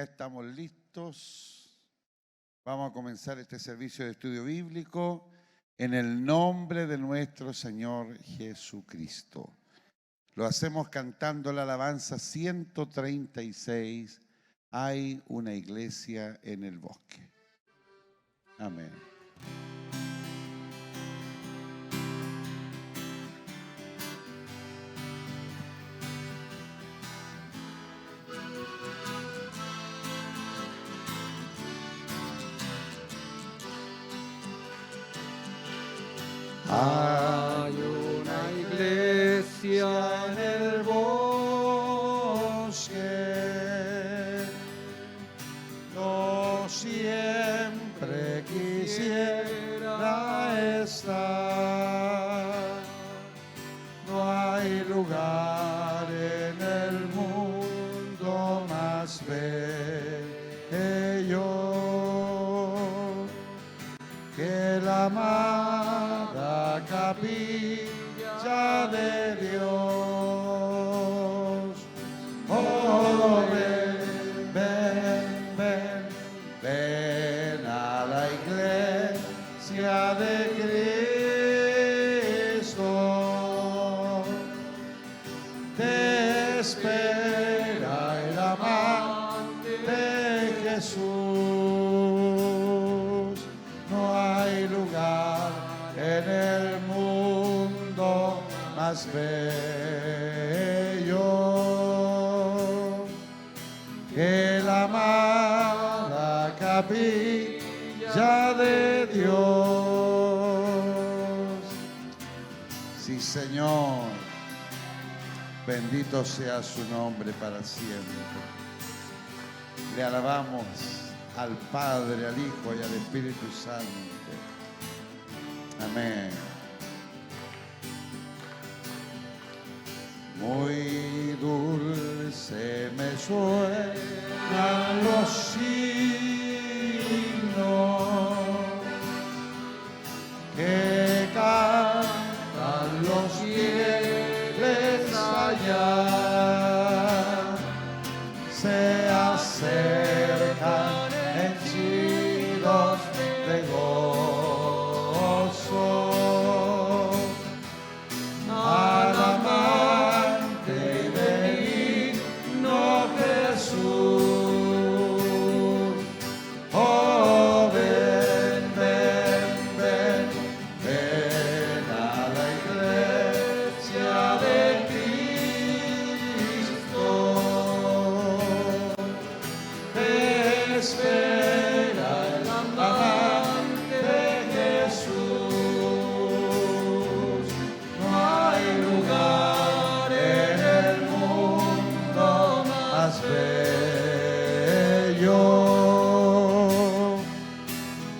estamos listos. Vamos a comenzar este servicio de estudio bíblico en el nombre de nuestro Señor Jesucristo. Lo hacemos cantando la alabanza 136. Hay una iglesia en el bosque. Amén. Hay una iglesia en el bosque, yo siempre quisiera estar. No hay lugar en el mundo más bello que la amada capilla de Dios. Oh, ven, ven, ven, ven a la iglesia de Cristo. Te espera el amante de Jesús. No hay lugar en el mundo más bello que la amada capilla de Dios. Sí, Señor. Bendito sea su nombre para siempre. Le alabamos al Padre, al Hijo y al Espíritu Santo. Amén. Muy dulce me suenan los himnos que cantan los fieles allá. Se acercan henchidos de gozo al amante benigno Jesús. Oh, ven, ven, ven, ven a la iglesia de Cristo. Te espera el amante de Jesús. No hay lugar en el mundo más bello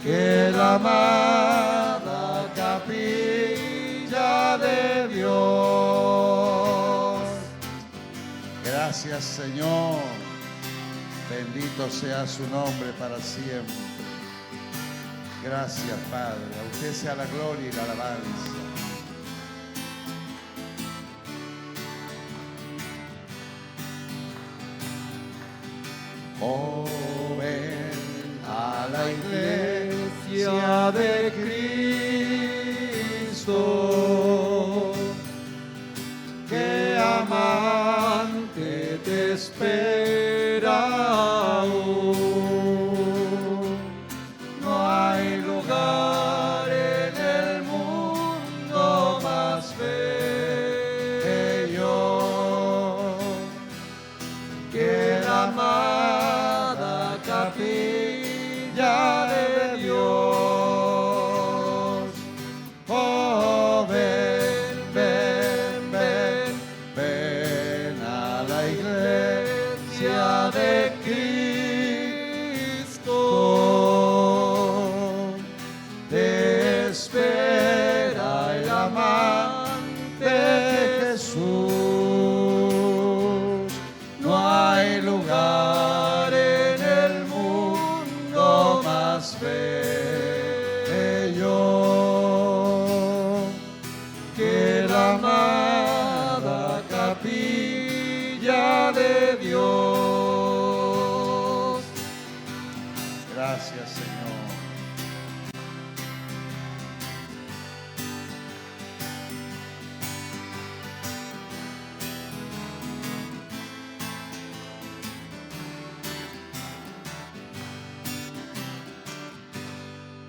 que la amada capilla de Dios. Gracias, Señor. Bendito sea su nombre para siempre. Gracias, Padre. A usted sea la gloria y la alabanza. Oh, ven a la iglesia de Cristo, que amante te espera aún. No hay lugar en el mundo más bello que la amada capilla de Dios. Oh, ven, ven, ven, ven a la iglesia de Cristo. Te espera el amante Jesús. No hay lugar en el mundo más bello que la amada capilla de Dios. Gracias, Señor.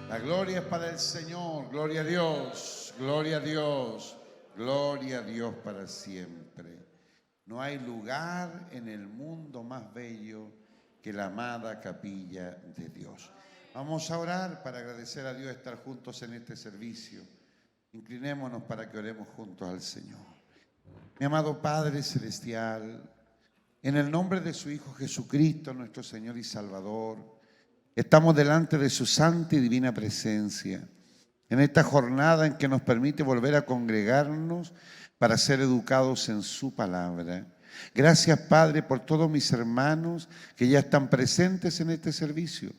La gloria es para el Señor. Gloria a Dios. Gloria a Dios. Gloria a Dios para siempre. No hay lugar en el mundo más bello que la amada capilla de Dios. Vamos a orar para agradecer a Dios estar juntos en este servicio. Inclinémonos para que oremos juntos al Señor. Mi amado Padre Celestial, en el nombre de su Hijo Jesucristo, nuestro Señor y Salvador, estamos delante de su santa y divina presencia en esta jornada en que nos permite volver a congregarnos para ser educados en su palabra. Gracias, Padre, por todos mis hermanos que ya están presentes en este servicio.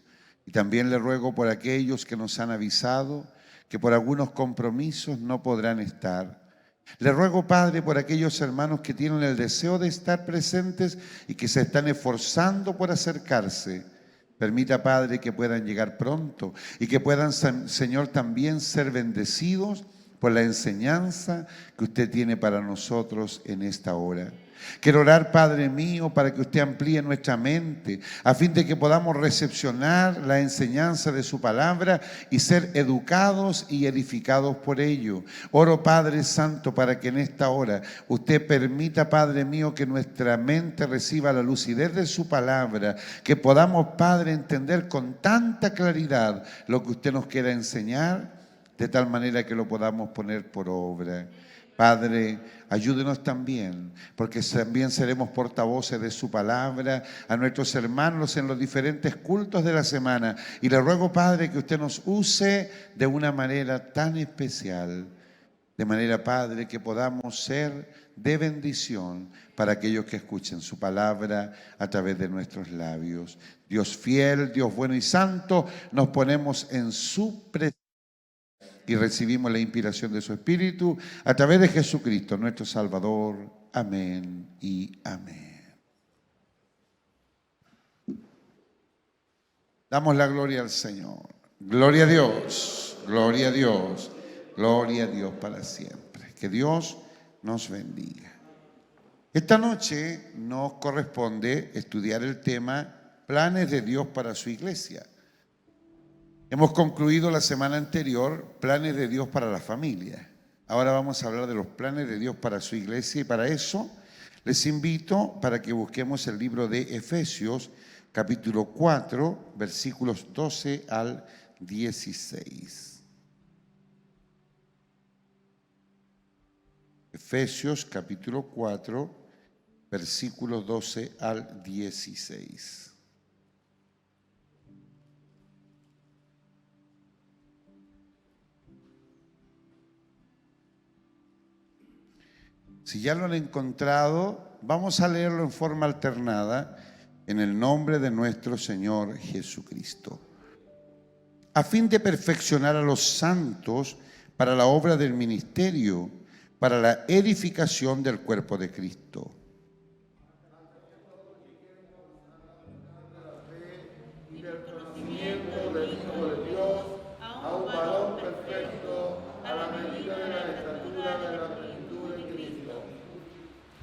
Y también le ruego por aquellos que nos han avisado que por algunos compromisos no podrán estar. Le ruego, Padre, por aquellos hermanos que tienen el deseo de estar presentes y que se están esforzando por acercarse. Permita, Padre, que puedan llegar pronto y que puedan, Señor, también ser bendecidos por la enseñanza que usted tiene para nosotros en esta hora. Quiero orar, Padre mío, para que usted amplíe nuestra mente, a fin de que podamos recepcionar la enseñanza de su palabra y ser educados y edificados por ello. Oro, Padre Santo, para que en esta hora usted permita, Padre mío, que nuestra mente reciba la lucidez de su palabra, que podamos, Padre, entender con tanta claridad lo que usted nos quiera enseñar, de tal manera que lo podamos poner por obra. Padre, ayúdenos también, porque también seremos portavoces de su palabra a nuestros hermanos en los diferentes cultos de la semana. Y le ruego, Padre, que usted nos use de una manera tan especial, de manera, Padre, que podamos ser de bendición para aquellos que escuchen su palabra a través de nuestros labios. Dios fiel, Dios bueno y santo, nos ponemos en su presencia y recibimos la inspiración de su Espíritu a través de Jesucristo, nuestro Salvador. Amén y amén. Damos la gloria al Señor. Gloria a Dios, gloria a Dios, gloria a Dios para siempre. Que Dios nos bendiga. Esta noche nos corresponde estudiar el tema Planes de Dios para su iglesia. Hemos concluido la semana anterior planes de Dios para la familia. Ahora vamos a hablar de los planes de Dios para su iglesia y para eso les invito para que busquemos el libro de Efesios, capítulo 4, versículos 12 al 16. Efesios, capítulo 4, versículos 12 al 16. Si ya lo han encontrado, vamos a leerlo en forma alternada en el nombre de nuestro Señor Jesucristo. A fin de perfeccionar a los santos para la obra del ministerio, para la edificación del cuerpo de Cristo.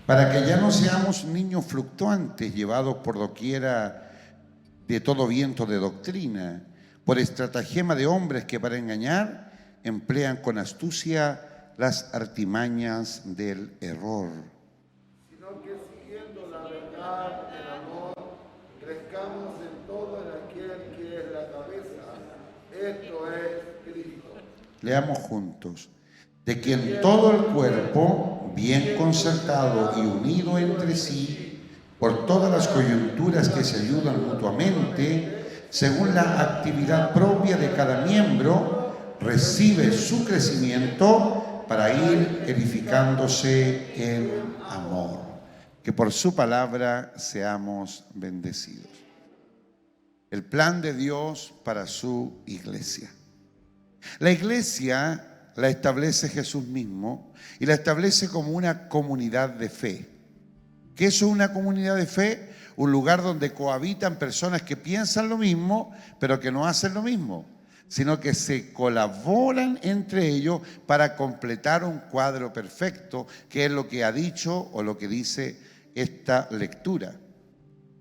Para que ya no seamos niños fluctuantes, llevados por doquiera de todo viento de doctrina, por estratagema de hombres que para engañar emplean con astucia las artimañas del error. Sino que siguiendo la verdad, el amor, crezcamos en todo en aquel que es la cabeza, esto es Cristo. Leamos juntos. De quien todo el cuerpo, bien concertado y unido entre sí, por todas las coyunturas que se ayudan mutuamente, según la actividad propia de cada miembro, recibe su crecimiento para ir edificándose en amor. Que por su palabra seamos bendecidos. El plan de Dios para su iglesia. La iglesia la establece Jesús mismo y la establece como una comunidad de fe. ¿Qué es una comunidad de fe? un lugar donde cohabitan personas que piensan lo mismo, pero que no hacen lo mismo, sino que se colaboran entre ellos para completar un cuadro perfecto, que es lo que ha dicho o lo que dice esta lectura.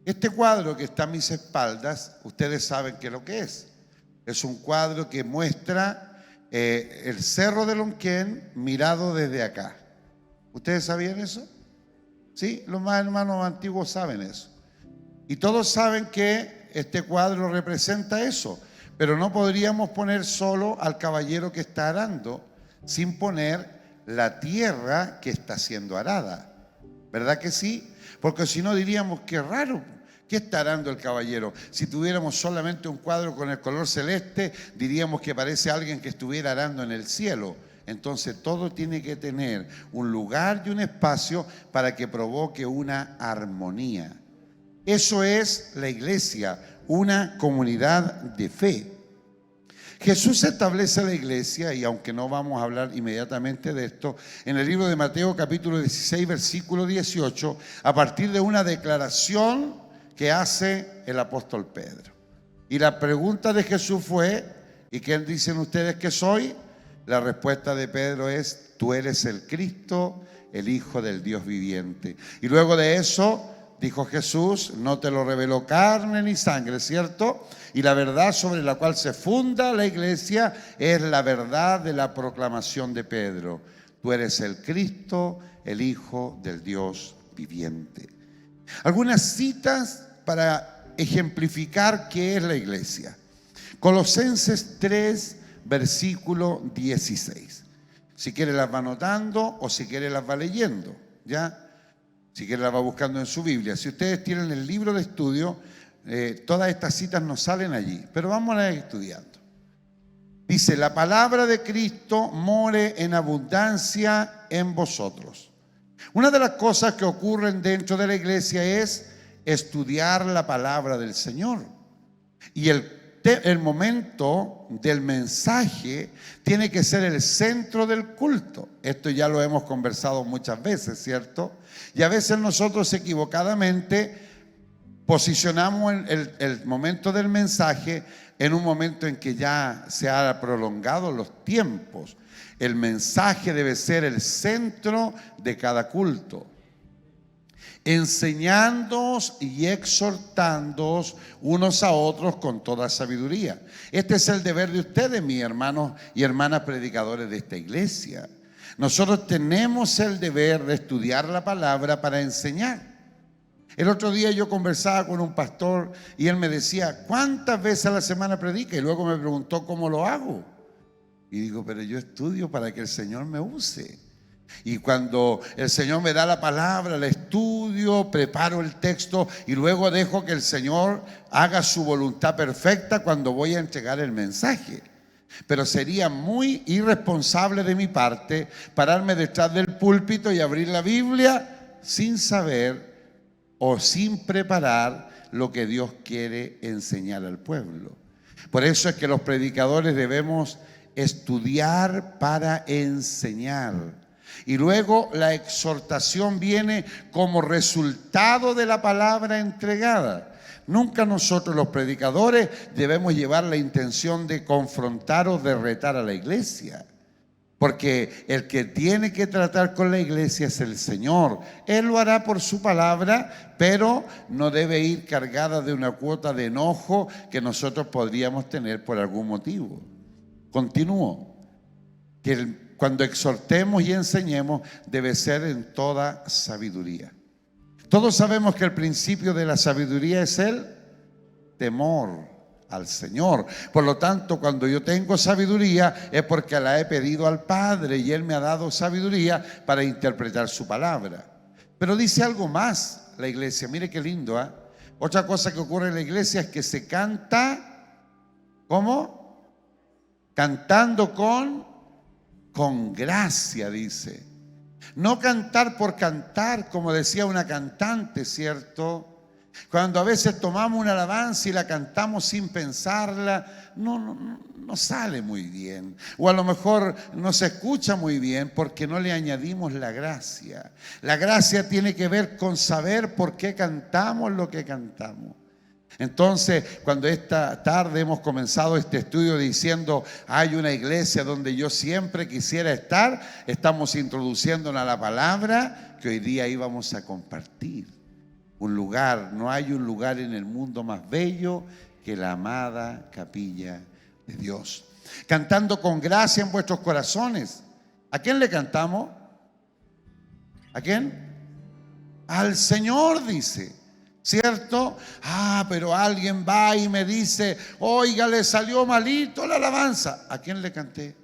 Este cuadro que está a mis espaldas, ustedes saben qué es lo que es. Es un cuadro que muestra el Cerro de Lonquén mirado desde acá. ¿Ustedes sabían eso? Sí, los más hermanos antiguos saben eso. Y todos saben que este cuadro representa eso, pero no podríamos poner solo al caballero que está arando sin poner la tierra que está siendo arada. ¿Verdad que sí? Porque si no diríamos, qué raro, ¿qué está arando el caballero? Si tuviéramos solamente un cuadro con el color celeste, diríamos que parece alguien que estuviera arando en el cielo. Entonces todo tiene que tener un lugar y un espacio para que provoque una armonía. Eso es la iglesia, una comunidad de fe. Jesús establece la iglesia, y aunque no vamos a hablar inmediatamente de esto, en el libro de Mateo capítulo 16, versículo 18, a partir de una declaración que hace el apóstol Pedro. Y la pregunta de Jesús fue, ¿y quién dicen ustedes que soy? La respuesta de Pedro es, tú eres el Cristo, el Hijo del Dios viviente. Y luego de eso dijo Jesús, no te lo reveló carne ni sangre, ¿cierto? Y la verdad sobre la cual se funda la iglesia es la verdad de la proclamación de Pedro. Tú eres el Cristo, el Hijo del Dios viviente. Algunas citas para ejemplificar qué es la iglesia. Colosenses 3, versículo 16. Si quiere las va anotando o si quiere las va leyendo, ¿ya? Si quiere las va buscando en su Biblia. Si ustedes tienen el libro de estudio, todas estas citas no salen allí, pero vamos a ir estudiando. Dice, la palabra de Cristo more en abundancia en vosotros. Una de las cosas que ocurren dentro de la iglesia es estudiar la palabra del Señor. Y el momento del mensaje tiene que ser el centro del culto. Esto ya lo hemos conversado muchas veces, ¿cierto? Y a veces nosotros equivocadamente posicionamos el momento del mensaje en un momento en que ya se han prolongado los tiempos. El mensaje debe ser el centro de cada culto, enseñándoos y exhortándoos unos a otros con toda sabiduría. Este es el deber de ustedes, mis hermanos y hermanas predicadores de esta iglesia. Nosotros tenemos el deber de estudiar la palabra para enseñar. El otro día yo conversaba con un pastor y él me decía, ¿cuántas veces a la semana predica? Y luego me preguntó cómo lo hago. Y digo, pero yo estudio para que el Señor me use. Y cuando el Señor me da la palabra, la estudio, preparo el texto y luego dejo que el Señor haga su voluntad perfecta cuando voy a entregar el mensaje. Pero sería muy irresponsable de mi parte pararme detrás del púlpito y abrir la Biblia sin saber o sin preparar lo que Dios quiere enseñar al pueblo. Por eso es que los predicadores debemos estudiar para enseñar. Y luego la exhortación viene como resultado de la palabra entregada. Nunca nosotros los predicadores debemos llevar la intención de confrontar o de retar a la iglesia. Porque el que tiene que tratar con la iglesia es el Señor. Él lo hará por su palabra, pero no debe ir cargada de una cuota de enojo que nosotros podríamos tener por algún motivo. Continúo. Cuando exhortemos y enseñemos debe ser en toda sabiduría. Todos sabemos que el principio de la sabiduría es el temor al Señor. Por lo tanto, cuando yo tengo sabiduría es porque la he pedido al Padre y Él me ha dado sabiduría para interpretar su palabra. Pero dice algo más la iglesia. Mire qué lindo, ¿eh? Otra cosa que ocurre en la iglesia es que se canta, ¿cómo? Cantando con gracia, dice. No cantar por cantar, como decía una cantante, ¿cierto? Cuando a veces tomamos una alabanza y la cantamos sin pensarla, no sale muy bien. O a lo mejor no se escucha muy bien porque no le añadimos la gracia. La gracia tiene que ver con saber por qué cantamos lo que cantamos. Entonces, cuando esta tarde hemos comenzado este estudio diciendo hay una iglesia donde yo siempre quisiera estar, estamos introduciéndonos a la palabra que hoy día íbamos a compartir. Un lugar, no hay un lugar en el mundo más bello que la amada capilla de Dios. Cantando con gracia en vuestros corazones. ¿A quién le cantamos? ¿A quién? Al Señor, dice. ¿Cierto? Pero alguien va y me dice, oiga, le salió malito la alabanza. ¿A quién le canté?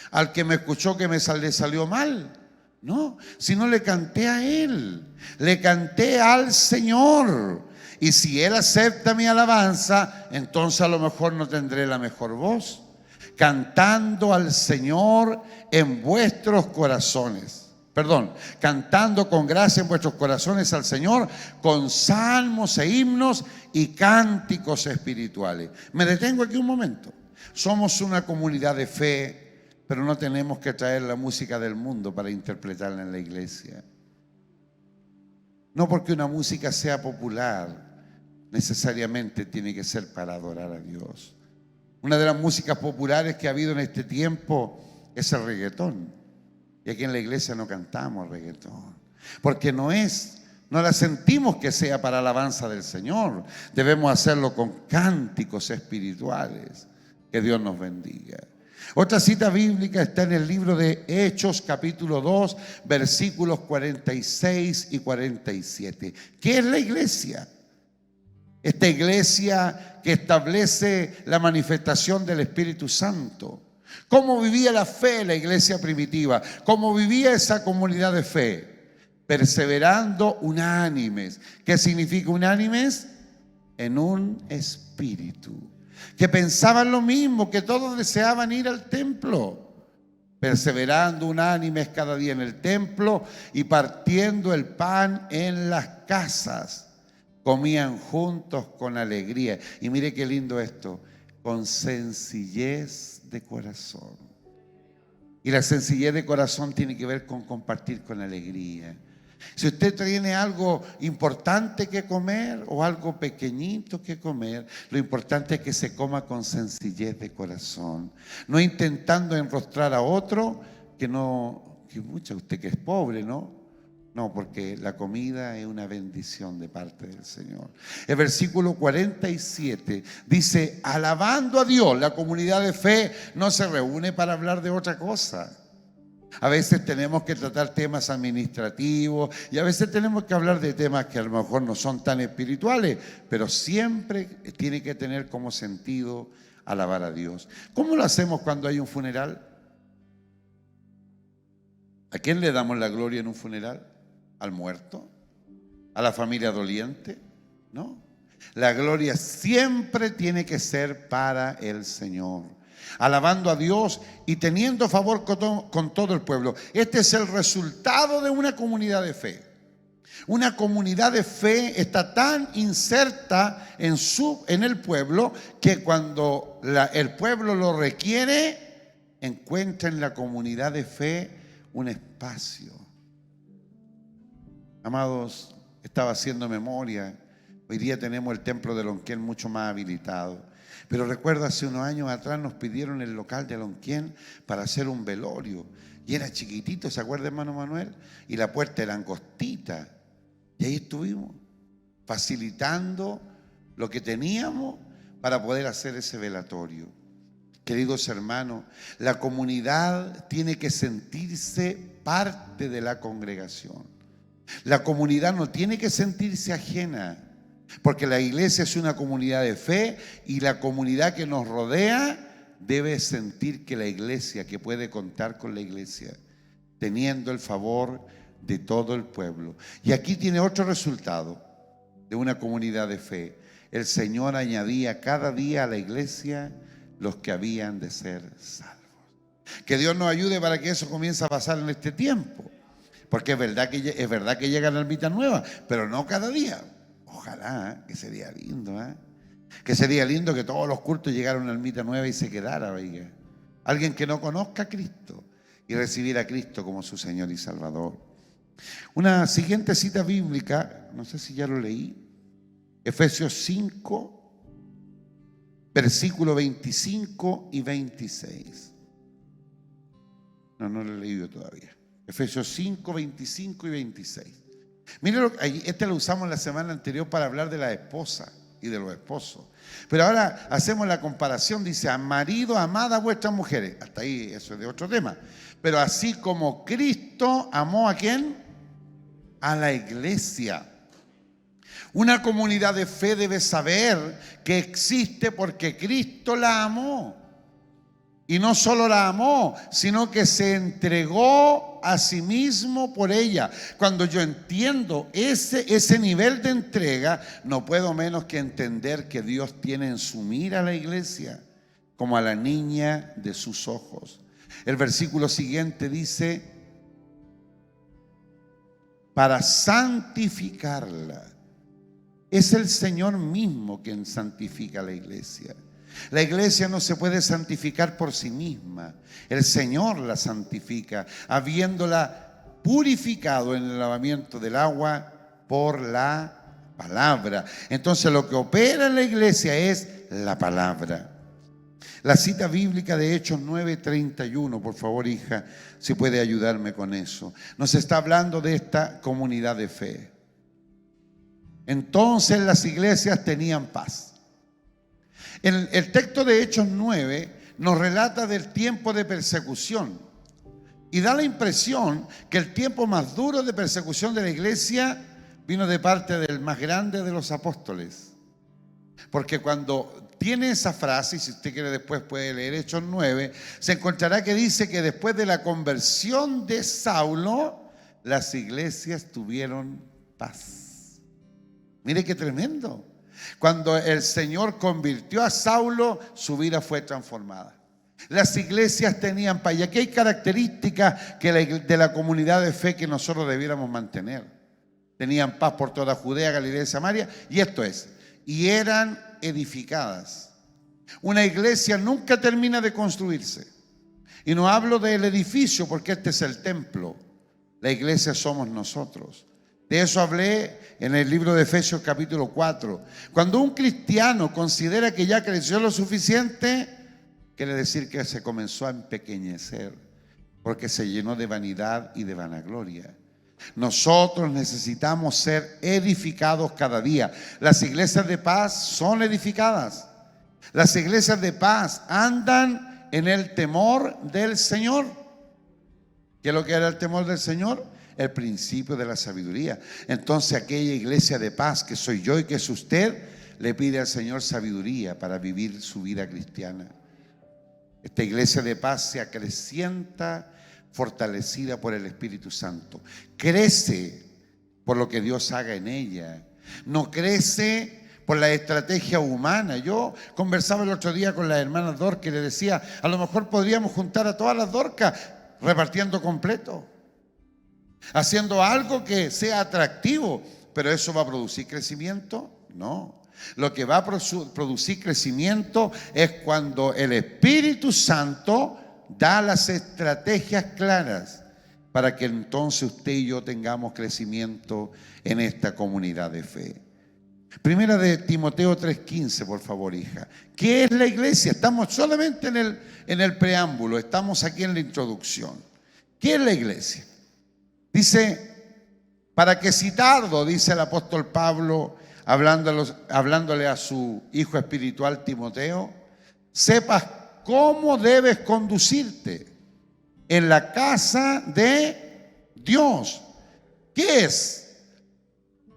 ¿Al que me escuchó que le salió mal? No, sino le canté a Él, le canté al Señor. Y si Él acepta mi alabanza, entonces a lo mejor no tendré la mejor voz. Cantando al Señor en vuestros corazones. Cantando con gracia en vuestros corazones al Señor, con salmos e himnos y cánticos espirituales. Me detengo aquí un momento. Somos una comunidad de fe, pero no tenemos que traer la música del mundo para interpretarla en la iglesia. No porque una música sea popular, necesariamente tiene que ser para adorar a Dios. Una de las músicas populares que ha habido en este tiempo es el reggaetón. Y aquí en la iglesia no cantamos reggaetón, porque no la sentimos que sea para alabanza del Señor. Debemos hacerlo con cánticos espirituales. Que Dios nos bendiga. Otra cita bíblica está en el libro de Hechos, capítulo 2, versículos 46 y 47. ¿Qué es la iglesia? Esta iglesia que establece la manifestación del Espíritu Santo. ¿Cómo vivía la fe la iglesia primitiva? ¿Cómo vivía esa comunidad de fe? Perseverando unánimes. ¿Qué significa unánimes? En un espíritu. Que pensaban lo mismo, que todos deseaban ir al templo. Perseverando unánimes cada día en el templo y partiendo el pan en las casas. Comían juntos con alegría. Y mire qué lindo esto, con sencillez de corazón. Y la sencillez de corazón tiene que ver con compartir con alegría. Si usted tiene algo importante que comer o algo pequeñito que comer, lo importante es que se coma con sencillez de corazón, no intentando enrostrar a otro que mucha usted que es pobre, ¿no? No, porque la comida es una bendición de parte del Señor. El versículo 47 dice, alabando a Dios, la comunidad de fe no se reúne para hablar de otra cosa. A veces tenemos que tratar temas administrativos y a veces tenemos que hablar de temas que a lo mejor no son tan espirituales, pero siempre tiene que tener como sentido alabar a Dios. ¿Cómo lo hacemos cuando hay un funeral? ¿A quién le damos la gloria en un funeral? ¿Al muerto? ¿A la familia doliente? No. La gloria siempre tiene que ser para el Señor. Alabando a Dios y teniendo favor con todo el pueblo. Este es el resultado de una comunidad de fe. Una comunidad de fe está tan inserta en el pueblo que cuando el pueblo lo requiere, encuentra en la comunidad de fe un espacio. Amados, estaba haciendo memoria. Hoy día tenemos el templo de Lonquén mucho más habilitado. Pero recuerdo hace unos años atrás nos pidieron el local de Lonquén para hacer un velorio. Y era chiquitito, ¿se acuerda, hermano Manuel? Y la puerta era angostita. Y ahí estuvimos, facilitando lo que teníamos para poder hacer ese velatorio. Queridos hermanos, la comunidad tiene que sentirse parte de la congregación. La comunidad no tiene que sentirse ajena. Porque la iglesia es una comunidad de fe y la comunidad que nos rodea debe sentir que la iglesia, que puede contar con la iglesia, teniendo el favor de todo el pueblo. Y aquí tiene otro resultado de una comunidad de fe. El Señor añadía cada día a la iglesia los que habían de ser salvos. Que Dios nos ayude para que eso comience a pasar en este tiempo. Porque es verdad que llegan almitas nuevas, pero no cada día. Ojalá, que sería lindo, ¿eh? Que sería lindo que todos los cultos llegaran a una almita nueva y se quedara, oiga. Alguien que no conozca a Cristo y recibir a Cristo como su Señor y Salvador. Una siguiente cita bíblica, no sé si ya lo leí, Efesios 5, versículos 25 y 26. No lo he leído todavía. Efesios 5, 25 y 26. Miren, este lo usamos la semana anterior para hablar de la esposa y de los esposos. Pero ahora hacemos la comparación, dice, a marido, amad a vuestras mujeres. Hasta ahí, eso es de otro tema. Pero así como Cristo amó ¿a quién? A la iglesia. Una comunidad de fe debe saber que existe porque Cristo la amó. Y no solo la amó, sino que se entregó a sí mismo por ella. Cuando yo entiendo ese nivel de entrega, no puedo menos que entender que Dios tiene en su mira a la iglesia como a la niña de sus ojos. El versículo siguiente dice, para santificarla. Es el Señor mismo quien santifica a la iglesia. La iglesia no se puede santificar por sí misma. El Señor la santifica, habiéndola purificado en el lavamiento del agua por la palabra. Entonces lo que opera en la iglesia es la palabra. La cita bíblica de Hechos 9:31, por favor, hija, si puede ayudarme con eso. Nos está hablando de esta comunidad de fe. Entonces las iglesias tenían paz. El texto de Hechos 9 nos relata del tiempo de persecución y da la impresión que el tiempo más duro de persecución de la iglesia vino de parte del más grande de los apóstoles. Porque cuando tiene esa frase, y si usted quiere después puede leer Hechos 9, se encontrará que dice que después de la conversión de Saulo, las iglesias tuvieron paz. Mire qué tremendo. Cuando el Señor convirtió a Saulo, su vida fue transformada. Las iglesias tenían paz. Y aquí hay características de la comunidad de fe que nosotros debiéramos mantener. Tenían paz por toda Judea, Galilea y Samaria. Y esto es, y eran edificadas. Una iglesia nunca termina de construirse. Y no hablo del edificio porque este es el templo. La iglesia somos nosotros. De eso hablé en el libro de Efesios capítulo 4. Cuando un cristiano considera que ya creció lo suficiente, quiere decir que se comenzó a empequeñecer, porque se llenó de vanidad y de vanagloria. Nosotros necesitamos ser edificados cada día. Las iglesias de paz son edificadas. Las iglesias de paz andan en el temor del Señor. ¿Qué es lo que era el temor del Señor? El principio de la sabiduría. Entonces aquella iglesia de paz que soy yo y que es usted, le pide al Señor sabiduría para vivir su vida cristiana. Esta iglesia de paz se acrecienta, fortalecida por el Espíritu Santo. Crece por lo que Dios haga en ella. No crece por la estrategia humana. Yo conversaba el otro día con las hermanas Dorcas y le decía, a lo mejor podríamos juntar a todas las Dorcas repartiendo completo, haciendo algo que sea atractivo, pero ¿eso va a producir crecimiento? No. Lo que va a producir crecimiento es cuando el Espíritu Santo da las estrategias claras para que entonces usted y yo tengamos crecimiento en esta comunidad de fe. Primera de Timoteo 3:15, por favor, hija. ¿Qué es la iglesia? Estamos solamente en el preámbulo, estamos aquí en la introducción. ¿Qué es la iglesia? Dice, para que si tardo, dice el apóstol Pablo, hablándole a su hijo espiritual Timoteo, sepas cómo debes conducirte en la casa de Dios. ¿Qué es?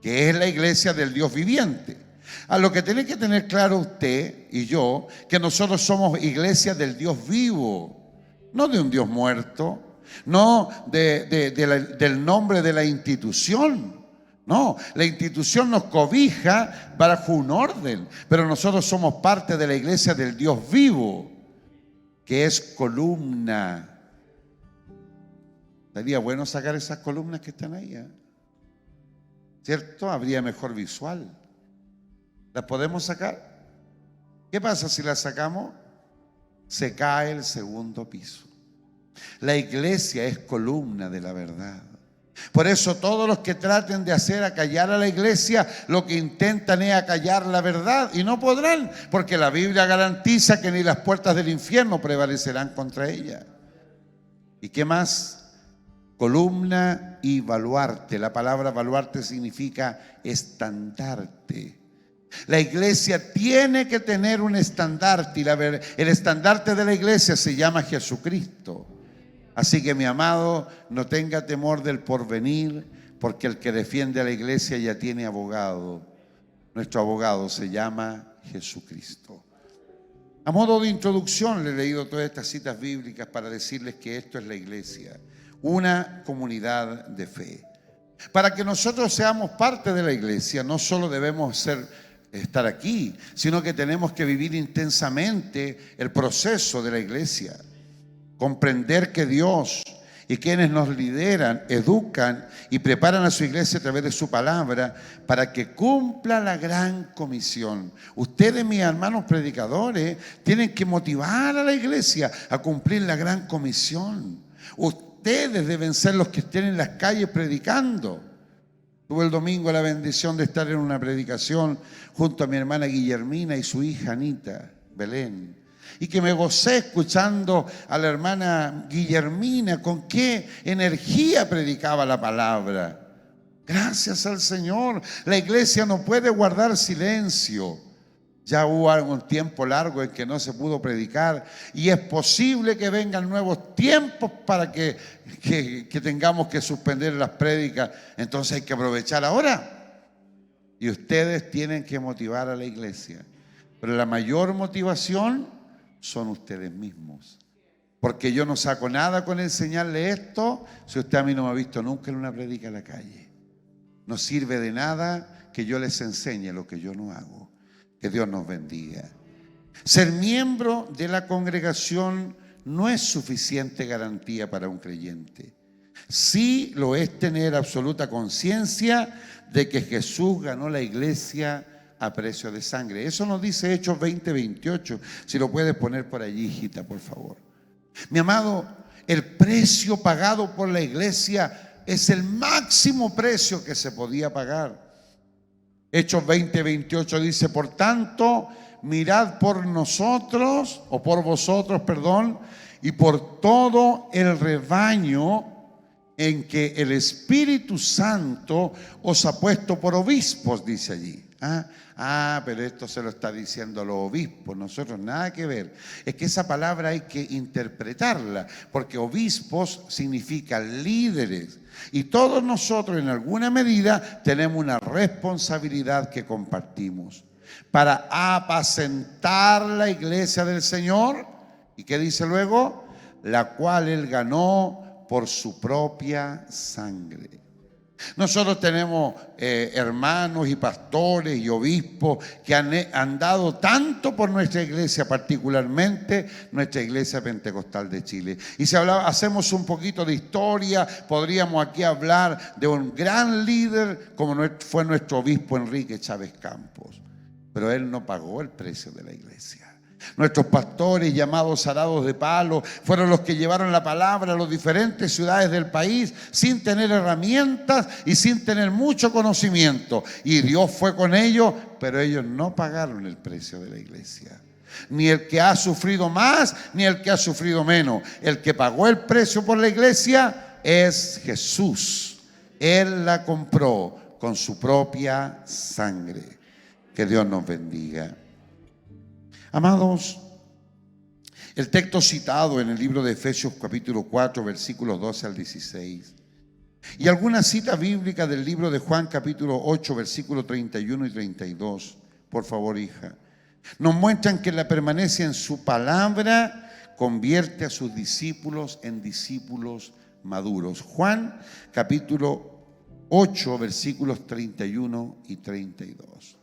Que es la iglesia del Dios viviente. A lo que tiene que tener claro usted y yo, que nosotros somos iglesia del Dios vivo, no de un Dios muerto. No del nombre de la institución. No, la institución nos cobija bajo un orden, pero nosotros somos parte de la iglesia del Dios vivo, que es columna. Sería bueno sacar esas columnas que están ahí, ¿cierto? Habría mejor visual. ¿Las podemos sacar? ¿Qué pasa si las sacamos? Se cae el segundo piso. La iglesia es columna de la verdad. Por eso todos los que traten de hacer acallar a la iglesia, lo que intentan es acallar la verdad, y no podrán, porque la Biblia garantiza que ni las puertas del infierno prevalecerán contra ella. ¿Y qué más? Columna y baluarte. La palabra baluarte significa estandarte. La iglesia tiene que tener un estandarte, y el estandarte de la iglesia se llama Jesucristo. Así que, mi amado, no tenga temor del porvenir, porque el que defiende a la iglesia ya tiene abogado. Nuestro abogado se llama Jesucristo. A modo de introducción, le he leído todas estas citas bíblicas para decirles que esto es la iglesia, una comunidad de fe. Para que nosotros seamos parte de la iglesia, no solo debemos estar aquí, sino que tenemos que vivir intensamente el proceso de la iglesia. Comprender que Dios y quienes nos lideran, educan y preparan a su iglesia a través de su palabra para que cumpla la gran comisión. Ustedes, mis hermanos predicadores, tienen que motivar a la iglesia a cumplir la gran comisión. Ustedes deben ser los que estén en las calles predicando. Tuve el domingo la bendición de estar en una predicación junto a mi hermana Guillermina y su hija Anita, Belén. Y que me gocé escuchando a la hermana Guillermina con qué energía predicaba la palabra. Gracias al Señor. La iglesia no puede guardar silencio. Ya hubo un tiempo largo en que no se pudo predicar, y es posible que vengan nuevos tiempos para que tengamos que suspender las prédicas. Entonces hay que aprovechar ahora. Y ustedes tienen que motivar a la iglesia. Pero la mayor motivación son ustedes mismos. Porque yo no saco nada con enseñarle esto si usted a mí no me ha visto nunca en una prédica en la calle. No sirve de nada que yo les enseñe lo que yo no hago. Que Dios nos bendiga. Ser miembro de la congregación no es suficiente garantía para un creyente. Sí lo es tener absoluta conciencia de que Jesús ganó la iglesia a precio de sangre. Eso nos dice Hechos 20:28. Si lo puedes poner por allí, hijita, por favor. Mi amado, el precio pagado por la iglesia es el máximo precio que se podía pagar. Hechos 20:28 dice: por tanto, mirad por nosotros, o por vosotros, perdón, y por todo el rebaño en que el Espíritu Santo os ha puesto por obispos, dice allí. Pero esto se lo está diciendo a los obispos, nosotros nada que ver. Es que esa palabra hay que interpretarla, porque obispos significa líderes, y todos nosotros en alguna medida tenemos una responsabilidad que compartimos para apacentar la iglesia del Señor. ¿Y qué dice luego? La cual Él ganó por su propia sangre. Nosotros tenemos hermanos y pastores y obispos que han dado tanto por nuestra iglesia, particularmente nuestra iglesia pentecostal de Chile. Y si hacemos un poquito de historia, podríamos aquí hablar de un gran líder como fue nuestro obispo Enrique Chávez Campos. Pero él no pagó el precio de la iglesia. Nuestros pastores, llamados arados de palo, fueron los que llevaron la palabra a las diferentes ciudades del país sin tener herramientas y sin tener mucho conocimiento. Y Dios fue con ellos, pero ellos no pagaron el precio de la iglesia. Ni el que ha sufrido más, ni el que ha sufrido menos. El que pagó el precio por la iglesia es Jesús. Él la compró con su propia sangre. Que Dios nos bendiga. Amados, el texto citado en el libro de Efesios capítulo 4, versículos 12 al 16, y algunas citas bíblicas del libro de Juan capítulo 8, versículos 31 y 32, por favor, hija, nos muestran que la permanencia en su palabra convierte a sus discípulos en discípulos maduros. Juan capítulo 8, versículos 31 y 32.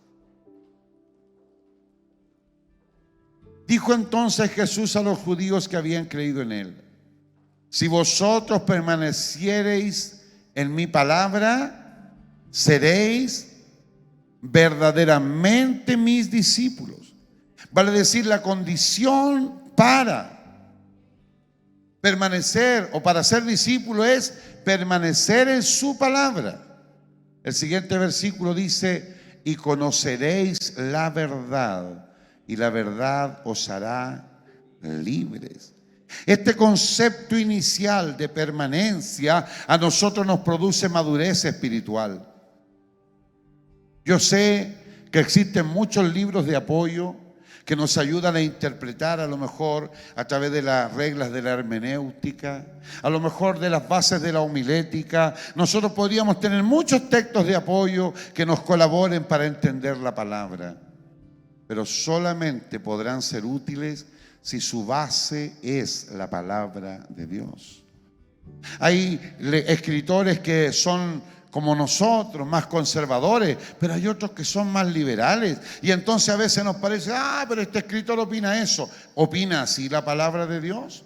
Dijo entonces Jesús a los judíos que habían creído en él: si vosotros permaneciereis en mi palabra, seréis verdaderamente mis discípulos. Vale decir, la condición para permanecer o para ser discípulo es permanecer en su palabra. El siguiente versículo dice: y conoceréis la verdad, y la verdad os hará libres. Este concepto inicial de permanencia a nosotros nos produce madurez espiritual. Yo sé que existen muchos libros de apoyo que nos ayudan a interpretar, a lo mejor a través de las reglas de la hermenéutica, a lo mejor de las bases de la homilética. Nosotros podríamos tener muchos textos de apoyo que nos colaboren para entender la palabra, pero solamente podrán ser útiles si su base es la palabra de Dios. Hay escritores que son como nosotros, más conservadores, pero hay otros que son más liberales. Y entonces a veces nos parece, pero este escritor opina eso. ¿Opina así la palabra de Dios?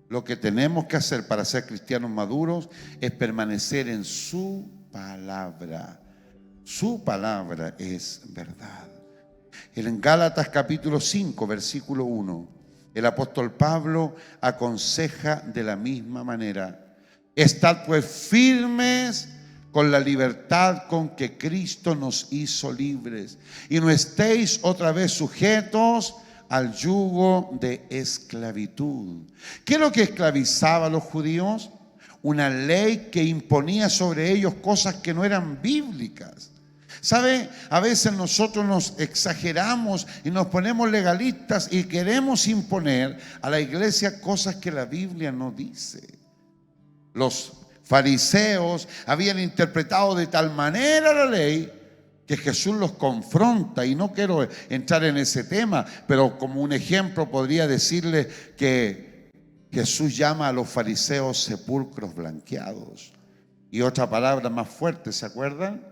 Lo que tenemos que hacer para ser cristianos maduros es permanecer en su palabra. Su palabra es verdad. En Gálatas capítulo 5, versículo 1, el apóstol Pablo aconseja de la misma manera: estad pues firmes con la libertad con que Cristo nos hizo libres, y no estéis otra vez sujetos al yugo de esclavitud. ¿Qué es lo que esclavizaba a los judíos? Una ley que imponía sobre ellos cosas que no eran bíblicas. ¿Sabe? A veces nosotros nos exageramos y nos ponemos legalistas y queremos imponer a la iglesia cosas que la Biblia no dice. Los fariseos habían interpretado de tal manera la ley que Jesús los confronta, y no quiero entrar en ese tema, pero como un ejemplo podría decirle que Jesús llama a los fariseos sepulcros blanqueados, y otra palabra más fuerte, ¿se acuerdan?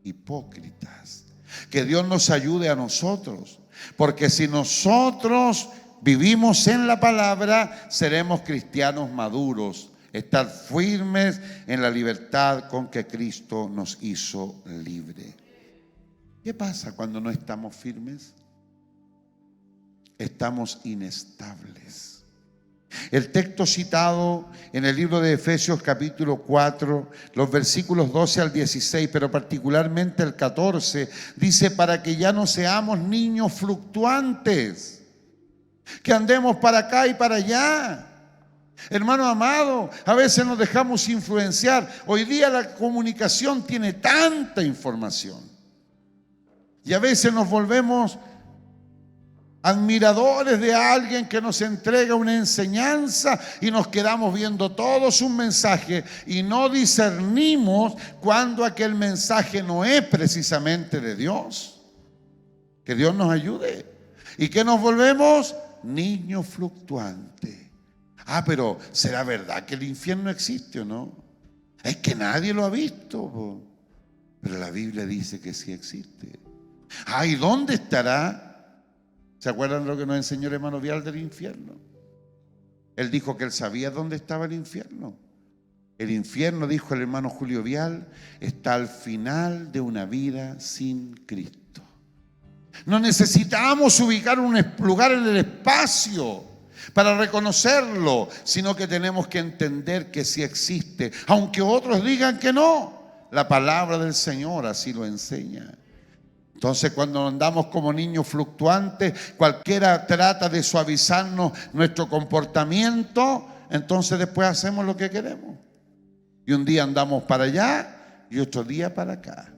Hipócritas. Que Dios nos ayude a nosotros, porque si nosotros vivimos en la palabra, seremos cristianos maduros. Estar firmes en la libertad con que Cristo nos hizo libre. ¿Qué pasa cuando no estamos firmes? Estamos inestables. El texto citado en el libro de Efesios capítulo 4, los versículos 12 al 16, pero particularmente el 14, dice: para que ya no seamos niños fluctuantes, que andemos para acá y para allá. Hermano amado, a veces nos dejamos influenciar. Hoy día la comunicación tiene tanta información y a veces nos volvemos admiradores de alguien que nos entrega una enseñanza y nos quedamos viendo todos un mensaje y no discernimos cuando aquel mensaje no es precisamente de Dios. Que Dios nos ayude. ¿Y que nos volvemos? Niños fluctuantes. Pero ¿será verdad que el infierno existe o no? Es que nadie lo ha visto, pero la Biblia dice que sí existe. ¿Y dónde estará? ¿Se acuerdan lo que nos enseñó el hermano Vial del infierno? Él dijo que él sabía dónde estaba el infierno. El infierno, dijo el hermano Julio Vial, está al final de una vida sin Cristo. No necesitamos ubicar un lugar en el espacio para reconocerlo, sino que tenemos que entender que sí existe, aunque otros digan que no. La palabra del Señor así lo enseña. Entonces, cuando andamos como niños fluctuantes, cualquiera trata de suavizarnos nuestro comportamiento, entonces después hacemos lo que queremos. Y un día andamos para allá y otro día para acá.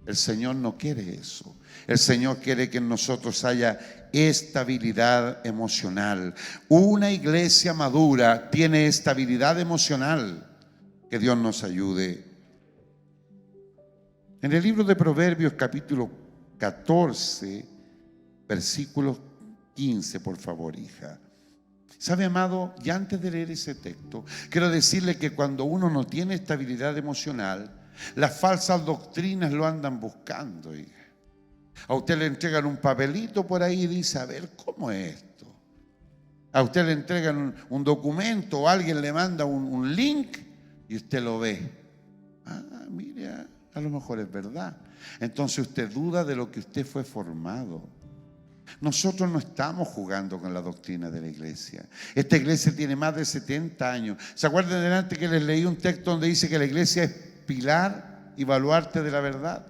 El Señor no quiere eso. El Señor quiere que en nosotros haya estabilidad emocional. Una iglesia madura tiene estabilidad emocional. Que Dios nos ayude. En el libro de Proverbios capítulo 14, versículo 15, por favor, hija. ¿Sabe, amado? Y antes de leer ese texto, quiero decirle que cuando uno no tiene estabilidad emocional, las falsas doctrinas lo andan buscando, hija. A usted le entregan un papelito por ahí y dice: a ver, ¿cómo es esto? A usted le entregan un documento o alguien le manda un link y usted lo ve. Mira, a lo mejor es verdad. Entonces usted duda de lo que usted fue formado. Nosotros no estamos jugando con la doctrina de la iglesia. Esta iglesia tiene más de 70 años. ¿Se acuerdan delante que les leí un texto donde dice que la iglesia es pilar y baluarte de la verdad?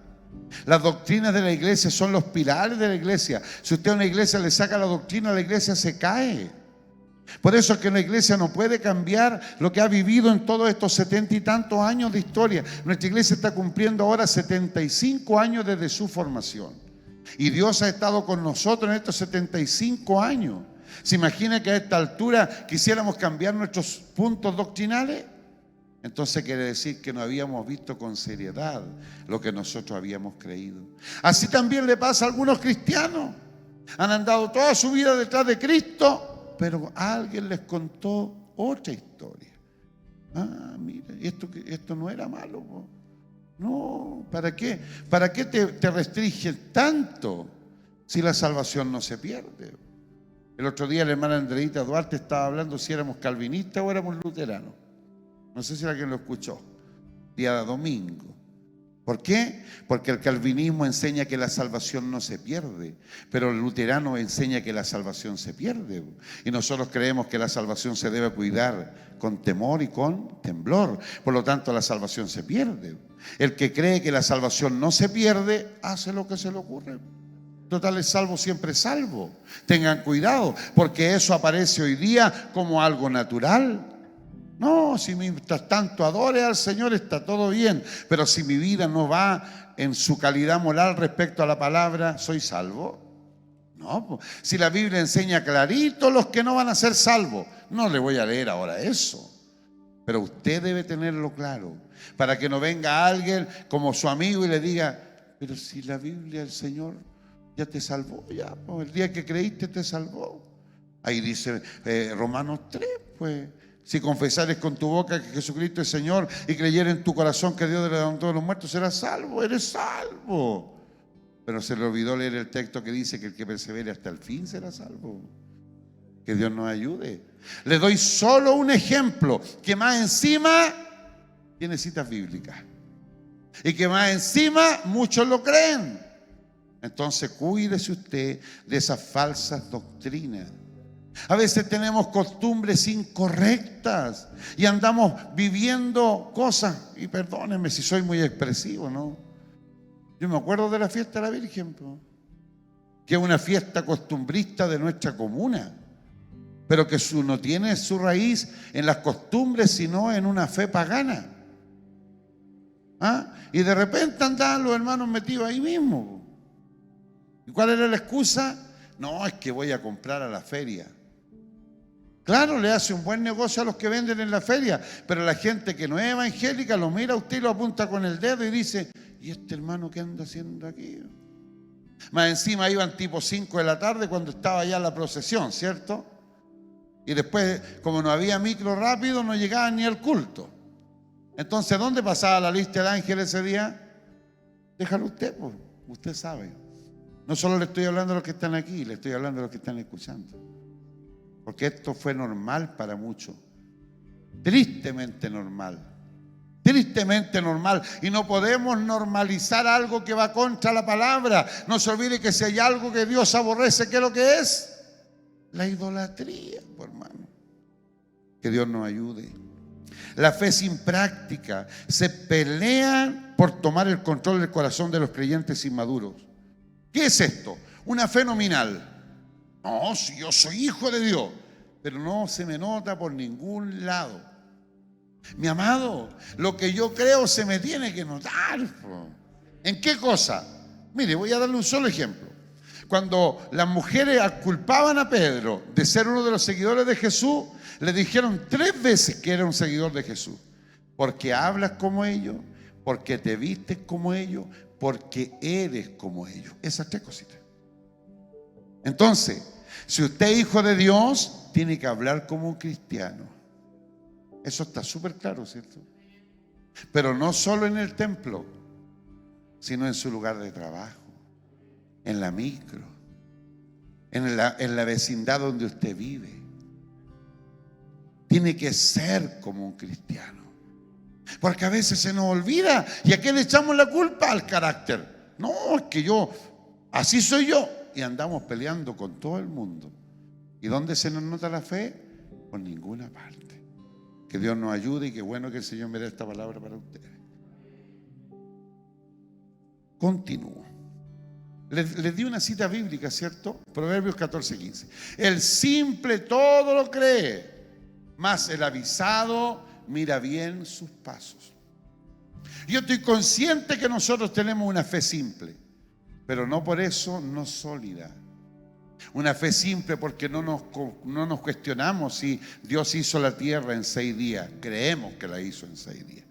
Las doctrinas de la iglesia son los pilares de la iglesia. Si usted a una iglesia le saca la doctrina, la iglesia se cae. Por eso es que la iglesia no puede cambiar lo que ha vivido en todos estos 70 y tantos años de historia. Nuestra iglesia está cumpliendo ahora 75 años desde su formación. Y Dios ha estado con nosotros en estos 75 años. ¿Se imagina que a esta altura quisiéramos cambiar nuestros puntos doctrinales? Entonces quiere decir que no habíamos visto con seriedad lo que nosotros habíamos creído. Así también le pasa a algunos cristianos. Han andado toda su vida detrás de Cristo, pero alguien les contó otra historia. Ah, mira, esto no era malo, po. No, ¿para qué? ¿Para qué te restringen tanto si la salvación no se pierde? El otro día la hermana Andreita Duarte estaba hablando si éramos calvinistas o éramos luteranos. No sé si alguien lo escuchó. Día de domingo. ¿Por qué? Porque el calvinismo enseña que la salvación no se pierde, pero el luterano enseña que la salvación se pierde. Y nosotros creemos que la salvación se debe cuidar con temor y con temblor. Por lo tanto, la salvación se pierde. El que cree que la salvación no se pierde, hace lo que se le ocurre. Total, es salvo, siempre salvo. Tengan cuidado, porque eso aparece hoy día como algo natural. No, si mientras tanto adore al Señor está todo bien, pero si mi vida no va en su calidad moral respecto a la palabra, ¿soy salvo? No, si la Biblia enseña clarito los que no van a ser salvos, no le voy a leer ahora eso. Pero usted debe tenerlo claro, para que no venga alguien como su amigo y le diga, pero si la Biblia, el Señor ya te salvó, ya, pues, el día que creíste te salvó. Ahí dice Romanos 3, pues. Si confesares con tu boca que Jesucristo es Señor y creyeres en tu corazón que Dios le levantó de los muertos, serás salvo, eres salvo. Pero se le olvidó leer el texto que dice que el que persevere hasta el fin será salvo. Que Dios nos ayude. Le doy solo un ejemplo, que más encima tiene citas bíblicas. Y que más encima muchos lo creen. Entonces cuídese usted de esas falsas doctrinas. A veces tenemos costumbres incorrectas y andamos viviendo cosas, y perdónenme si soy muy expresivo, ¿no? Yo me acuerdo de la fiesta de la Virgen, que es una fiesta costumbrista de nuestra comuna, pero que no tiene su raíz en las costumbres, sino en una fe pagana. ¿Ah? Y de repente andaban los hermanos metidos ahí mismo. ¿Y cuál era la excusa? No, es que voy a comprar a la feria. Claro, le hace un buen negocio a los que venden en la feria, pero la gente que no es evangélica lo mira a usted y lo apunta con el dedo y dice, ¿y este hermano qué anda haciendo aquí? Más encima iban tipo 5 de la tarde cuando estaba ya la procesión, ¿cierto? Y después, como no había micro rápido, no llegaban ni al culto. Entonces, ¿dónde pasaba la lista de ángeles ese día? Déjalo usted, pues, usted sabe. No solo le estoy hablando a los que están aquí, le estoy hablando a los que están escuchando. Porque esto fue normal para muchos. Tristemente normal. Tristemente normal. Y no podemos normalizar algo que va contra la palabra. No se olvide que si hay algo que Dios aborrece, ¿qué es lo que es? La idolatría, hermano. Que Dios nos ayude. La fe sin práctica. Se pelean por tomar el control del corazón de los creyentes inmaduros. ¿Qué es esto? Una fe nominal. No, si yo soy hijo de Dios, pero no se me nota por ningún lado. Mi amado, lo que yo creo se me tiene que notar. ¿En qué cosa? Mire, voy a darle un solo ejemplo. Cuando las mujeres culpaban a Pedro de ser uno de los seguidores de Jesús, le dijeron 3 veces que era un seguidor de Jesús. Porque hablas como ellos, porque te vistes como ellos, porque eres como ellos. Esas 3 cositas. Entonces, si usted es hijo de Dios, tiene que hablar como un cristiano. Eso está súper claro, ¿cierto? Pero no solo en el templo, sino en su lugar de trabajo, en la micro, en la vecindad donde usted vive. Tiene que ser como un cristiano. Porque a veces se nos olvida. ¿Y a qué le echamos la culpa? Al carácter. No, es que así soy yo. Y andamos peleando con todo el mundo. ¿Y dónde se nos nota la fe? Por ninguna parte. Que Dios nos ayude y qué bueno que el Señor me dé esta palabra para ustedes. Continúo. Les di una cita bíblica, ¿cierto? Proverbios 14:15. El simple todo lo cree, mas el avisado mira bien sus pasos. Yo estoy consciente que nosotros tenemos una fe simple, pero no por eso no sólida. Una fe simple porque no nos cuestionamos si Dios hizo la tierra en 6 días. Creemos que la hizo en 6 días.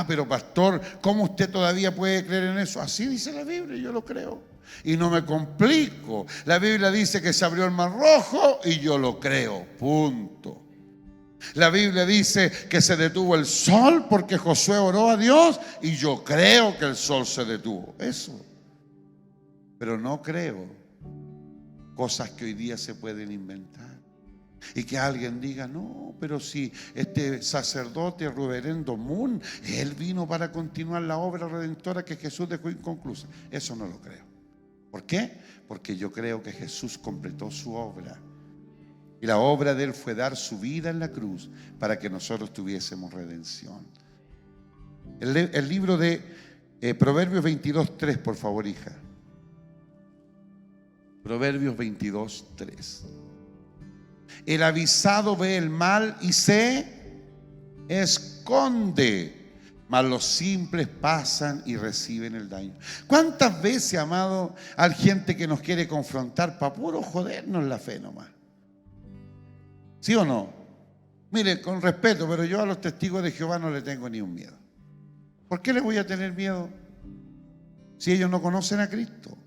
Pero pastor, ¿cómo usted todavía puede creer en eso? Así dice la Biblia, yo lo creo. Y no me complico. La Biblia dice que se abrió el mar rojo y yo lo creo. Punto. La Biblia dice que se detuvo el sol porque Josué oró a Dios y yo creo que el sol se detuvo. Eso. Pero no creo cosas que hoy día se pueden inventar. Y que alguien diga, no, pero si este sacerdote reverendo Moon, él vino para continuar la obra redentora que Jesús dejó inconclusa. Eso no lo creo. ¿Por qué? Porque yo creo que Jesús completó su obra. Y la obra de él fue dar su vida en la cruz para que nosotros tuviésemos redención. El libro de Proverbios 22:3, por favor, hija. Proverbios 22:3. El avisado ve el mal y se esconde, mas los simples pasan y reciben el daño. ¿Cuántas veces, amado, hay gente que nos quiere confrontar para puro jodernos la fe nomás? ¿Sí o no? Mire, con respeto, pero yo a los testigos de Jehová no le tengo ni un miedo. ¿Por qué les voy a tener miedo? Si ellos no conocen a Cristo.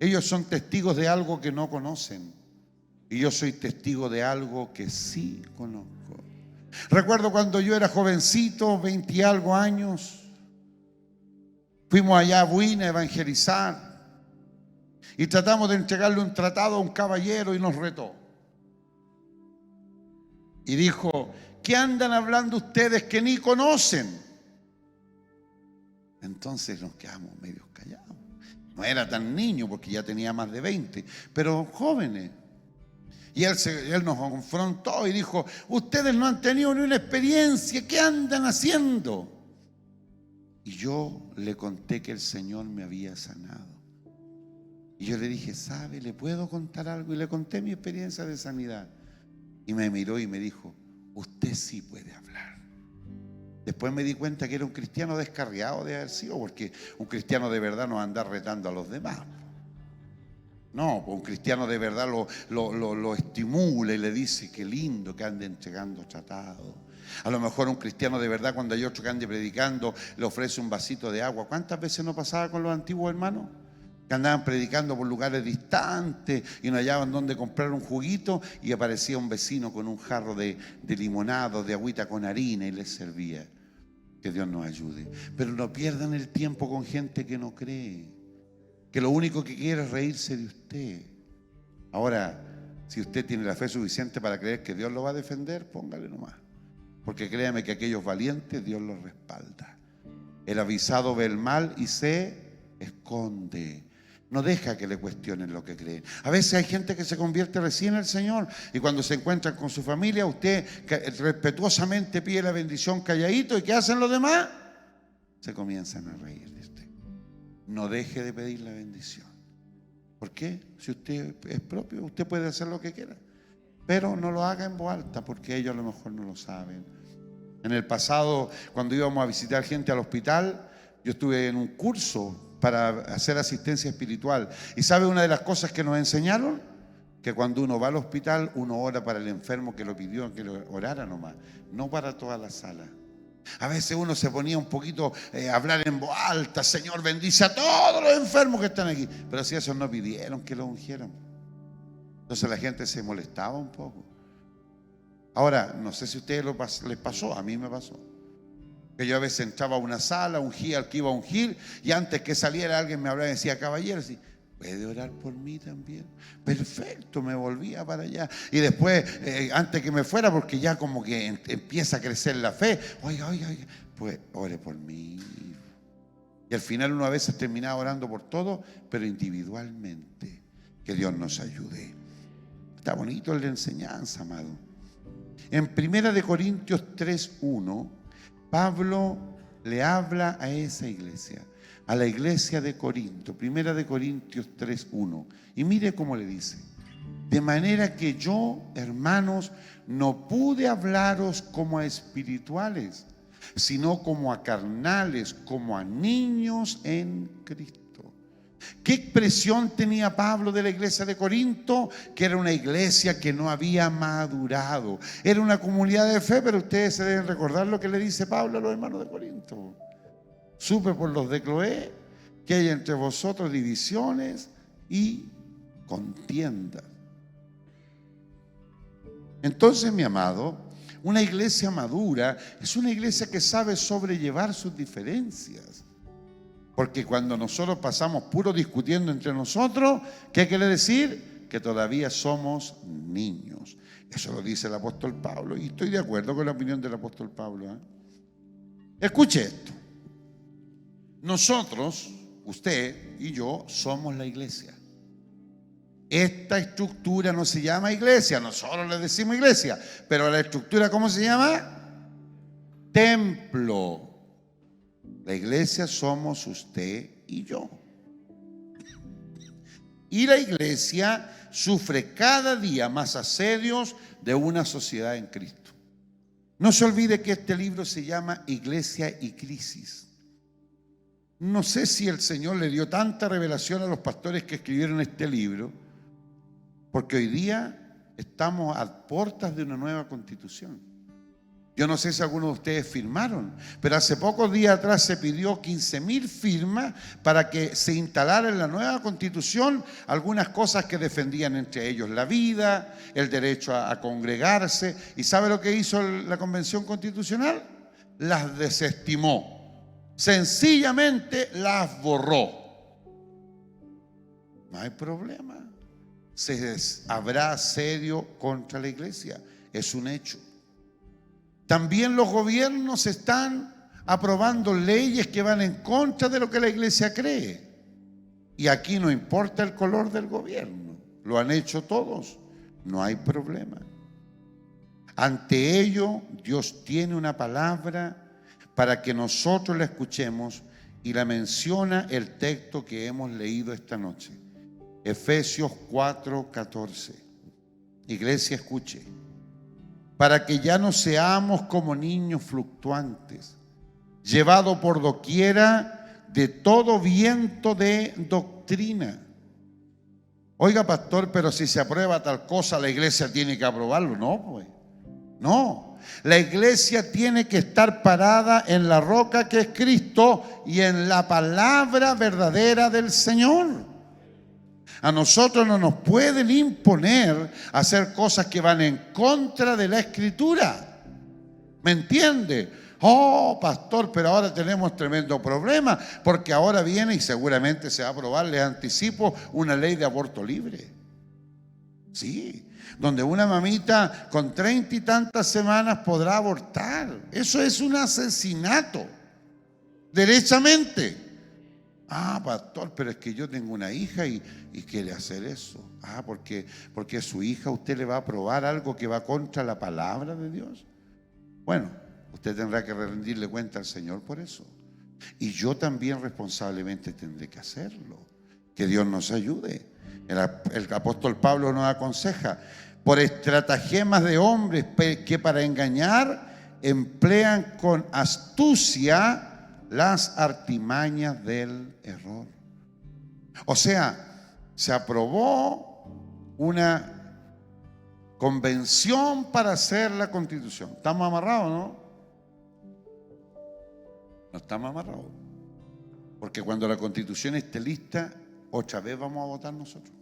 Ellos son testigos de algo que no conocen. Y yo soy testigo de algo que sí conozco. Recuerdo cuando yo era jovencito, 20 y algo años, fuimos allá a Buina a evangelizar y tratamos de entregarle un tratado a un caballero y nos retó. Y dijo, ¿qué andan hablando ustedes que ni conocen? Entonces nos quedamos medio callados. No era tan niño porque ya tenía más de 20, pero jóvenes. Y él nos confrontó y dijo, ustedes no han tenido ni una experiencia, ¿qué andan haciendo? Y yo le conté que el Señor me había sanado. Y yo le dije, ¿sabe? ¿Le puedo contar algo? Y le conté mi experiencia de sanidad. Y me miró y me dijo, usted sí puede hablar. Después me di cuenta que era un cristiano descarriado de haber sido, porque un cristiano de verdad no anda retando a los demás. No, un cristiano de verdad lo estimula y le dice qué lindo que ande entregando tratados. A lo mejor un cristiano de verdad, cuando hay otro que ande predicando, le ofrece un vasito de agua. ¿Cuántas veces no pasaba con los antiguos hermanos? Que andaban predicando por lugares distantes y no hallaban dónde comprar un juguito y aparecía un vecino con un jarro de limonado, de agüita con harina y les servía. Que Dios nos ayude. Pero no pierdan el tiempo con gente que no cree, que lo único que quiere es reírse de usted. Ahora, si usted tiene la fe suficiente para creer que Dios lo va a defender, póngale nomás. Porque créame que aquellos valientes Dios los respalda. El avisado ve el mal y se esconde. No deja que le cuestionen lo que creen. A veces hay gente que se convierte recién en el Señor y cuando se encuentran con su familia, usted respetuosamente pide la bendición calladito. ¿Y qué hacen los demás? Se comienzan a reír de usted. No deje de pedir la bendición. ¿Por qué? Si usted es propio, usted puede hacer lo que quiera. Pero no lo haga en voz alta porque ellos a lo mejor no lo saben. En el pasado, cuando íbamos a visitar gente al hospital, yo estuve en un curso para hacer asistencia espiritual. ¿Y sabe una de las cosas que nos enseñaron? Que cuando uno va al hospital, uno ora para el enfermo que lo pidió, que lo orara nomás, no para toda la sala. A veces uno se ponía un poquito a hablar en voz alta, Señor, bendice a todos los enfermos que están aquí. Pero si esos no pidieron que lo ungieran. Entonces la gente se molestaba un poco. Ahora, no sé si a ustedes les pasó, a mí me pasó. Que yo a veces entraba a una sala, ungía al que iba a ungir, y antes que saliera alguien me hablaba y decía, caballero, sí, ¿puede orar por mí también? Perfecto, me volvía para allá. Y después, antes que me fuera, porque ya como que empieza a crecer la fe, oiga, pues ore por mí. Y al final uno a veces terminaba orando por todo, pero individualmente. Que Dios nos ayude. Está bonito la enseñanza, amado. En 1 Corintios 3:1, Pablo le habla a esa iglesia, a la iglesia de Corinto. 1 Corintios 3:1. Y mire cómo le dice: de manera que yo, hermanos, no pude hablaros como a espirituales, sino como a carnales, como a niños en Cristo. ¿Qué expresión tenía Pablo de la iglesia de Corinto? Que era una iglesia que no había madurado. Era una comunidad de fe, pero ustedes se deben recordar lo que le dice Pablo a los hermanos de Corinto. Supe por los de Cloé que hay entre vosotros divisiones y contiendas. Entonces, mi amado, una iglesia madura es una iglesia que sabe sobrellevar sus diferencias. Porque cuando nosotros pasamos puro discutiendo entre nosotros, ¿qué quiere decir? Que todavía somos niños. Eso lo dice el apóstol Pablo, y estoy de acuerdo con la opinión del apóstol Pablo. Escuche esto. Nosotros, usted y yo, somos la iglesia. Esta estructura no se llama iglesia, nosotros le decimos iglesia, pero la estructura, ¿cómo se llama? Templo. La iglesia somos usted y yo. Y la iglesia sufre cada día más asedios de una sociedad en Cristo. No se olvide que este libro se llama Iglesia y Crisis. No sé si el Señor le dio tanta revelación a los pastores que escribieron este libro, porque hoy día estamos a puertas de una nueva constitución. Yo no sé si algunos de ustedes firmaron, pero hace pocos días atrás se pidió 15.000 firmas para que se instalara en la nueva constitución algunas cosas que defendían entre ellos la vida, el derecho a congregarse. ¿Y sabe lo que hizo la Convención Constitucional? Las desestimó. Sencillamente las borró. No hay problema. Habrá asedio contra la iglesia. Es un hecho. También los gobiernos están aprobando leyes que van en contra de lo que la iglesia cree. Y aquí no importa el color del gobierno. Lo han hecho todos. No hay problema. Ante ello, Dios tiene una palabra para que nosotros la escuchemos, y la menciona el texto que hemos leído esta noche. Efesios 4:14. Iglesia, escuche. Para que ya no seamos como niños fluctuantes, llevados por doquiera de todo viento de doctrina. Oiga, pastor, pero si se aprueba tal cosa, la iglesia tiene que aprobarlo. No, pues. No. La iglesia tiene que estar parada en la roca que es Cristo y en la palabra verdadera del Señor. A nosotros no nos pueden imponer hacer cosas que van en contra de la Escritura. ¿Me entiende? Oh, pastor, pero ahora tenemos tremendo problema, porque ahora viene y seguramente se va a aprobar, les anticipo, una ley de aborto libre. Sí, donde una mamita con 30 y tantas semanas podrá abortar. Eso es un asesinato, derechamente. Ah, pastor, pero es que yo tengo una hija y quiere hacer eso. Ah, porque su hija, usted le va a aprobar algo que va contra la palabra de Dios. Bueno, usted tendrá que rendirle cuenta al Señor por eso. Y yo también responsablemente tendré que hacerlo. Que Dios nos ayude. El apóstol Pablo nos aconseja: por estratagemas de hombres que para engañar emplean con astucia las artimañas del error. O sea, se aprobó una convención para hacer la constitución. ¿Estamos amarrados, no? No estamos amarrados. Porque cuando la constitución esté lista, otra vez vamos a votar nosotros.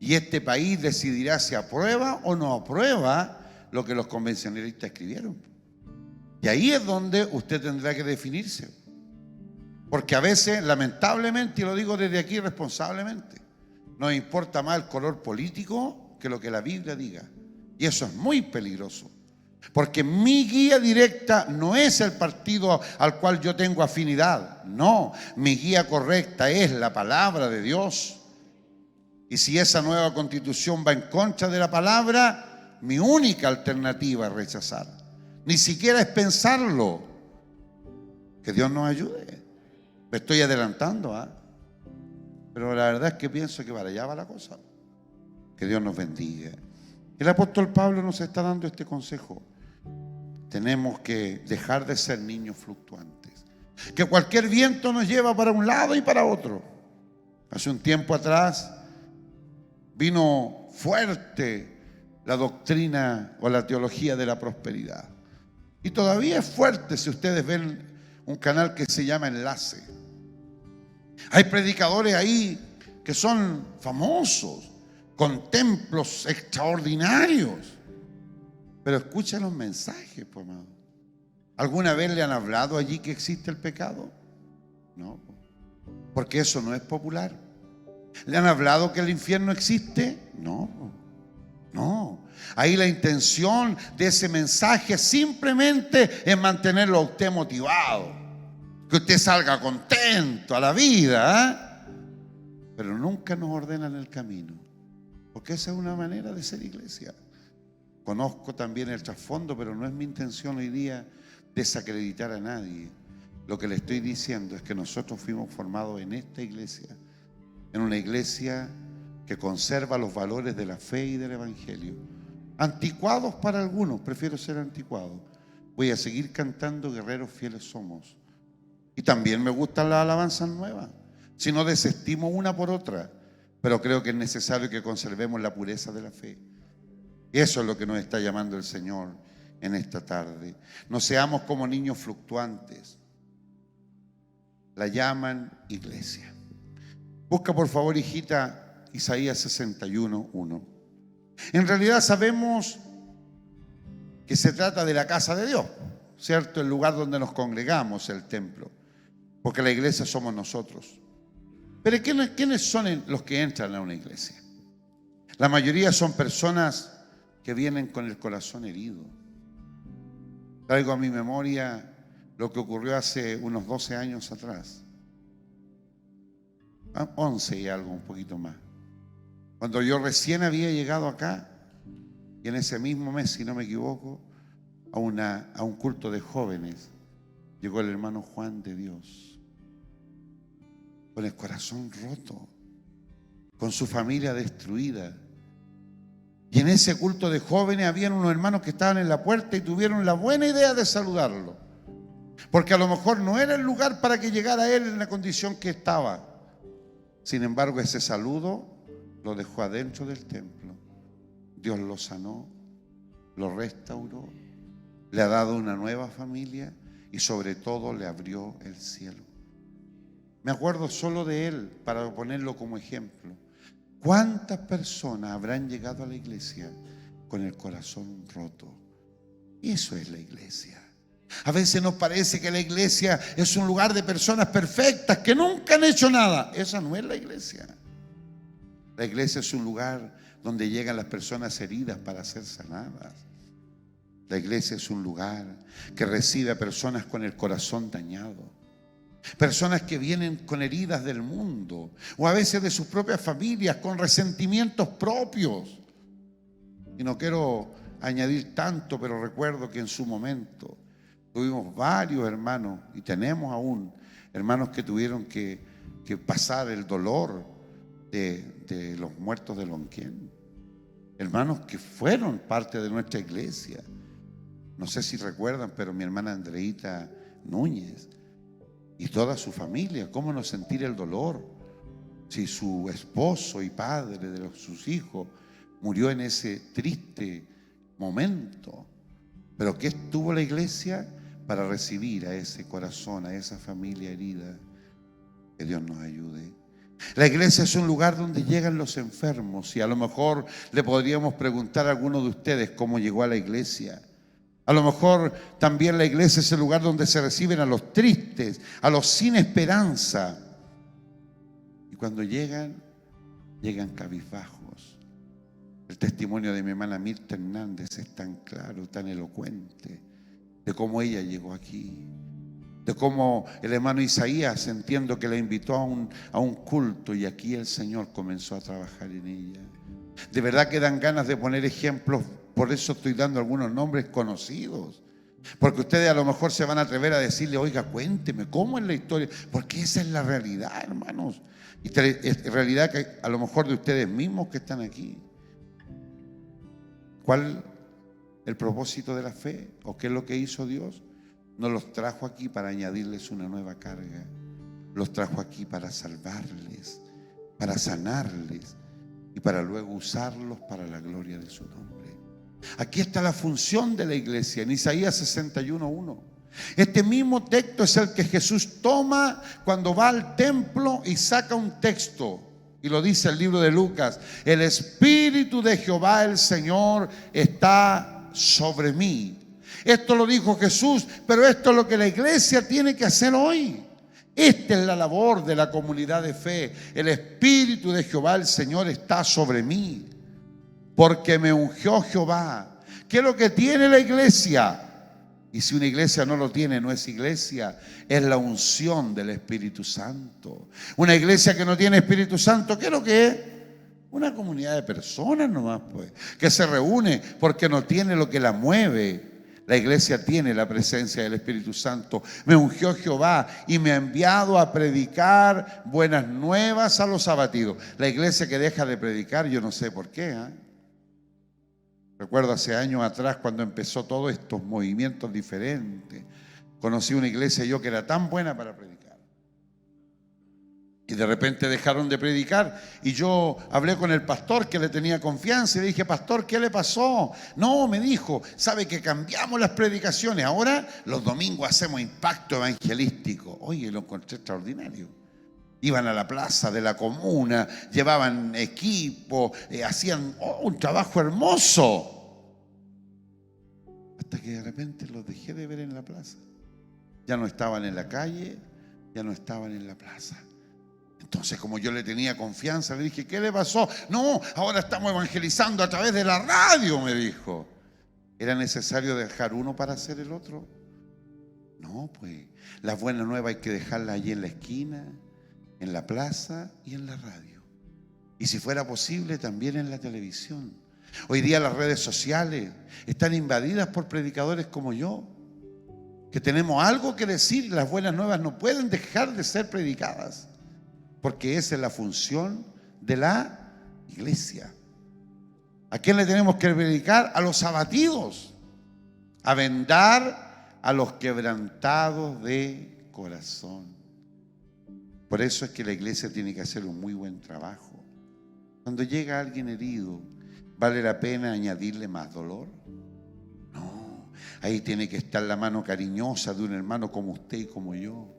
Y este país decidirá si aprueba o no aprueba lo que los convencionalistas escribieron. Y ahí es donde usted tendrá que definirse. Porque a veces, lamentablemente, y lo digo desde aquí responsablemente, nos importa más el color político que lo que la Biblia diga. Y eso es muy peligroso. Porque mi guía directa no es el partido al cual yo tengo afinidad. No, mi guía correcta es la palabra de Dios. Y si esa nueva constitución va en contra de la palabra, mi única alternativa es rechazar. Ni siquiera es pensarlo. Que Dios nos ayude. Me estoy adelantando, ¿ah? Pero la verdad es que pienso que para allá va la cosa. Que Dios nos bendiga. El apóstol Pablo nos está dando este consejo. Tenemos que dejar de ser niños fluctuantes. Que cualquier viento nos lleva para un lado y para otro. Hace un tiempo atrás vino fuerte la doctrina o la teología de la prosperidad. Y todavía es fuerte si ustedes ven un canal que se llama Enlace. Hay predicadores ahí que son famosos, con templos extraordinarios. Pero escucha los mensajes, pues, amado. ¿Alguna vez le han hablado allí que existe el pecado? No, porque eso no es popular. ¿Le han hablado que el infierno existe? No, no. Ahí la intención de ese mensaje simplemente es mantenerlo a usted motivado, que usted salga contento a la vida, ¿eh? Pero nunca nos ordenan el camino, porque esa es una manera de ser iglesia. Conozco también el trasfondo, pero no es mi intención hoy día desacreditar a nadie. Lo que le estoy diciendo es que nosotros fuimos formados en esta iglesia, en una iglesia que conserva los valores de la fe y del evangelio. Anticuados para algunos, prefiero ser anticuado. Voy a seguir cantando Guerreros Fieles Somos. Y también me gustan las alabanzas nuevas. Si no desestimo una por otra, pero creo que es necesario que conservemos la pureza de la fe. Eso es lo que nos está llamando el Señor en esta tarde. No seamos como niños fluctuantes. La llaman iglesia. Busca por favor, hijita, Isaías 61:1. En realidad sabemos que se trata de la casa de Dios, ¿cierto? El lugar donde nos congregamos, el templo. Porque la iglesia somos nosotros. Pero ¿quiénes son los que entran a una iglesia? La mayoría son personas que vienen con el corazón herido. Traigo a mi memoria lo que ocurrió hace unos 12 años atrás. 11 y algo, un poquito más. Cuando yo recién había llegado acá, y en ese mismo mes, si no me equivoco, a un culto de jóvenes, llegó el hermano Juan de Dios, con el corazón roto, con su familia destruida. Y en ese culto de jóvenes habían unos hermanos que estaban en la puerta y tuvieron la buena idea de saludarlo. Porque a lo mejor no era el lugar para que llegara él en la condición que estaba. Sin embargo, ese saludo lo dejó adentro del templo. Dios lo sanó, lo restauró, le ha dado una nueva familia y sobre todo le abrió el cielo. Me acuerdo solo de él para ponerlo como ejemplo. ¿Cuántas personas habrán llegado a la iglesia con el corazón roto? Y eso es la iglesia. A veces nos parece que la iglesia es un lugar de personas perfectas que nunca han hecho nada. Esa no es la iglesia. La iglesia es un lugar donde llegan las personas heridas para ser sanadas. La iglesia es un lugar que recibe a personas con el corazón dañado. Personas que vienen con heridas del mundo o a veces de sus propias familias, con resentimientos propios. Y no quiero añadir tanto, pero recuerdo que en su momento tuvimos varios hermanos y tenemos aún hermanos que tuvieron que pasar el dolor de los muertos de Lonquén. Hermanos que fueron parte de nuestra iglesia. No sé si recuerdan, pero mi hermana Andreita Núñez y toda su familia, cómo no sentir el dolor si su esposo y padre de sus hijos murió en ese triste momento. Pero ¿qué estuvo la iglesia para recibir a ese corazón, a esa familia herida? Que Dios nos ayude. La iglesia es un lugar donde llegan los enfermos y a lo mejor le podríamos preguntar a alguno de ustedes cómo llegó a la iglesia. A lo mejor también la iglesia es el lugar donde se reciben a los tristes, a los sin esperanza. Y cuando llegan cabizbajos. El testimonio de mi hermana Mirta Hernández es tan claro, tan elocuente, de cómo ella llegó aquí, de cómo el hermano Isaías, entiendo que la invitó a un culto, y aquí el Señor comenzó a trabajar en ella. De verdad que dan ganas de poner ejemplos, por eso estoy dando algunos nombres conocidos, porque ustedes a lo mejor se van a atrever a decirle: oiga, cuénteme, ¿cómo es la historia? Porque esa es la realidad, hermanos. Y es realidad que a lo mejor de ustedes mismos que están aquí. ¿Cuál el propósito de la fe? ¿O qué es lo que hizo Dios? No los trajo aquí para añadirles una nueva carga. Los trajo aquí para salvarles, para sanarles y para luego usarlos para la gloria de su nombre. Aquí está la función de la iglesia en Isaías 61:1. Este mismo texto es el que Jesús toma cuando va al templo y saca un texto. Y lo dice el libro de Lucas: el Espíritu de Jehová el Señor está sobre mí. Esto lo dijo Jesús, pero esto es lo que la iglesia tiene que hacer hoy. Esta es la labor de la comunidad de fe. El Espíritu de Jehová el Señor está sobre mí, porque me ungió Jehová. ¿Qué es lo que tiene la iglesia? Y si una iglesia no lo tiene, no es iglesia. Es la unción del Espíritu Santo. Una iglesia que no tiene Espíritu Santo, ¿qué es lo que es? Una comunidad de personas nomás, pues, que se reúne porque no tiene lo que la mueve. La iglesia tiene la presencia del Espíritu Santo. Me ungió Jehová y me ha enviado a predicar buenas nuevas a los abatidos. La iglesia que deja de predicar, yo no sé por qué, ¿eh? Recuerdo hace años atrás cuando empezó todos estos movimientos diferentes. Conocí una iglesia yo que era tan buena para predicar. Y de repente dejaron de predicar. Y yo hablé con el pastor que le tenía confianza y le dije: pastor, ¿qué le pasó? No, me dijo, sabe que cambiamos las predicaciones. Ahora los domingos hacemos impacto evangelístico. Oye, lo encontré extraordinario. Iban a la plaza de la comuna, llevaban equipo, hacían un trabajo hermoso. Hasta que de repente los dejé de ver en la plaza. Ya no estaban en la calle, ya no estaban en la plaza. Entonces, como yo le tenía confianza, le dije: ¿qué le pasó? No, ahora estamos evangelizando a través de la radio, me dijo. ¿Era necesario dejar uno para hacer el otro? No, pues la buena nueva hay que dejarla allí en la esquina, en la plaza y en la radio. Y si fuera posible, también en la televisión. Hoy día las redes sociales están invadidas por predicadores como yo, que tenemos algo que decir. Las buenas nuevas no pueden dejar de ser predicadas, porque esa es la función de la iglesia. ¿A quién le tenemos que predicar? A los abatidos, a vendar a los quebrantados de corazón. Por eso es que la iglesia tiene que hacer un muy buen trabajo. Cuando llega alguien herido, ¿vale la pena añadirle más dolor? No, ahí tiene que estar la mano cariñosa de un hermano como usted y como yo.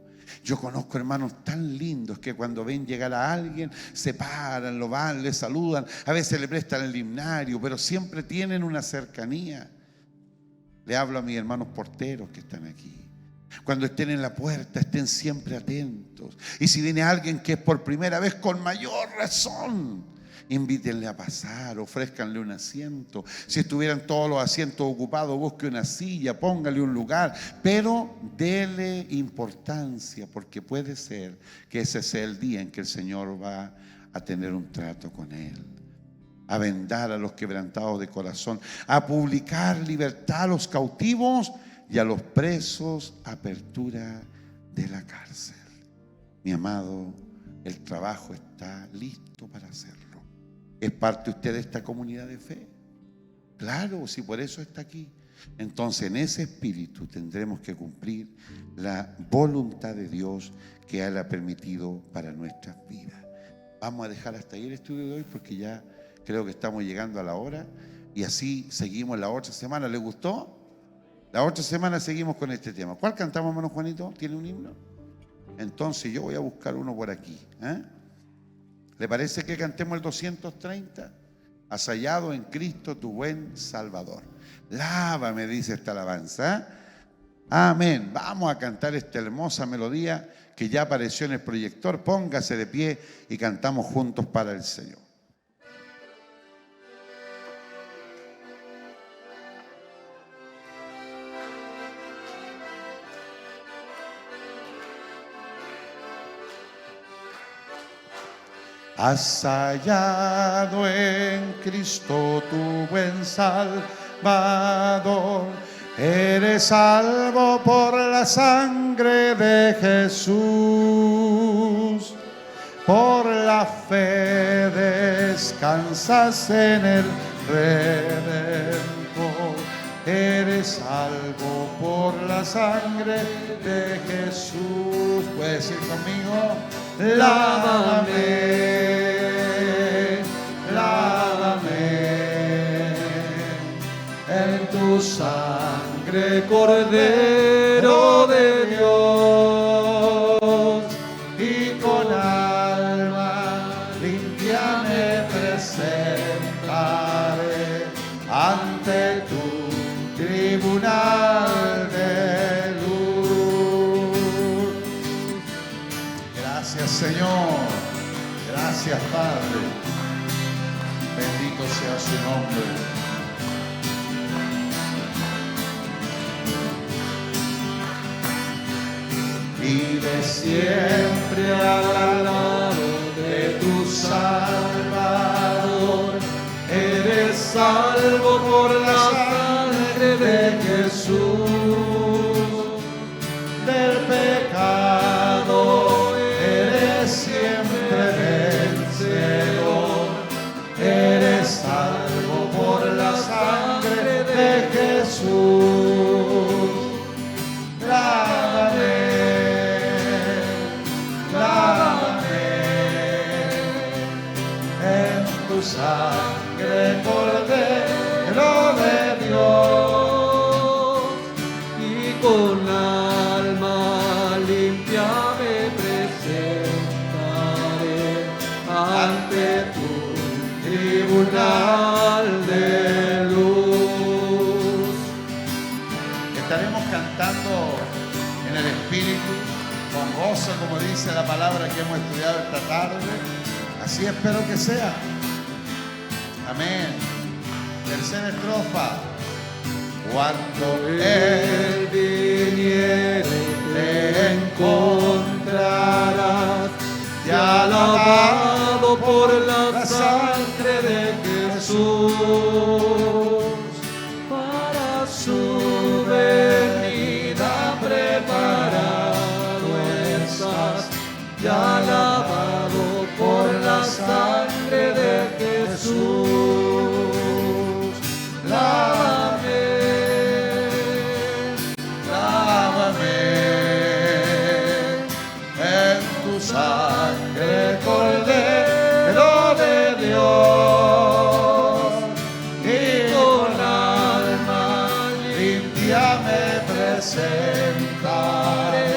Yo conozco hermanos tan lindos que cuando ven llegar a alguien, se paran, lo van, le saludan, a veces le prestan el himnario, pero siempre tienen una cercanía. Le hablo a mis hermanos porteros que están aquí. Cuando estén en la puerta, estén siempre atentos. Y si viene alguien que es por primera vez, con mayor razón, invítenle a pasar, ofrézcanle un asiento. Si estuvieran todos los asientos ocupados, busque una silla, póngale un lugar, pero dele importancia, porque puede ser que ese sea el día en que el Señor va a tener un trato con él. A vendar a los quebrantados de corazón, a publicar libertad a los cautivos y a los presos, apertura de la cárcel. Mi amado, el trabajo está listo para hacerlo. ¿Es parte usted de esta comunidad de fe? Claro, si por eso está aquí. Entonces, en ese espíritu tendremos que cumplir la voluntad de Dios que Él ha permitido para nuestras vidas. Vamos a dejar hasta ahí el estudio de hoy, porque ya creo que estamos llegando a la hora, y así seguimos la otra semana. ¿Le gustó? La otra semana seguimos con este tema. ¿Cuál cantamos, hermano Juanito? ¿Tiene un himno? Entonces yo voy a buscar uno por aquí. ¿Le parece que cantemos el 230? has hallado en Cristo tu buen Salvador. Lávame, dice esta alabanza. Amén. Vamos a cantar esta hermosa melodía que ya apareció en el proyector. Póngase de pie y cantamos juntos para el Señor. Has hallado en Cristo tu buen Salvador. Eres salvo por la sangre de Jesús. Por la fe descansas en el Redentor. Eres salvo por la sangre de Jesús. ¿Puedes decir conmigo? Lávame, lávame en tu sangre, Cordero de Dios, y con alma limpia me presentaré ante tu tribunal de luz. Gracias, Señor. Gracias, Padre. Bendito sea su nombre. Vive siempre al lado de tu Salvador. Eres salvo por la sangre de Jesús. Del pecado eres siempre vencedor. Eres salvo por la sangre de Jesús. Lávame, lávame en tu sangre, Cordero de Dios, y con alma limpia me presentaré ante tu tribunal de luz. Estaremos cantando en el Espíritu, con gozo, como dice la palabra que hemos estudiado esta tarde. Así espero que sea. Amén. Tercera estrofa. Cuando Él viniere, te encontrarás ya lavado por la sangre de Jesús. Para su venida preparado estás, ya lavado por la sangre de Jesús. Lávame, lávame en tu sangre, Cordero de Dios, y con alma limpia me presentaré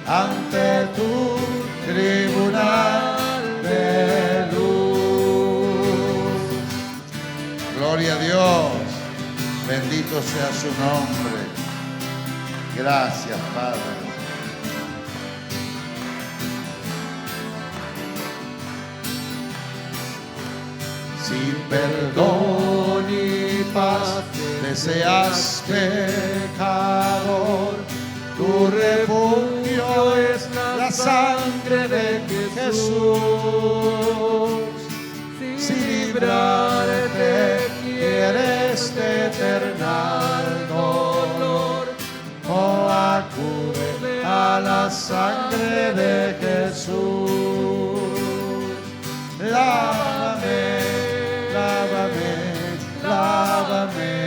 ante tu tribunal de luz. Gloria a Dios, bendito sea su nombre. Gracias, Padre. Si perdón y paz deseas, pecador, tu refugio es la sangre de Jesús. Si librarte quieres de eternal dolor, oh, acude a la sangre de Jesús. Lávame, lávame, lávame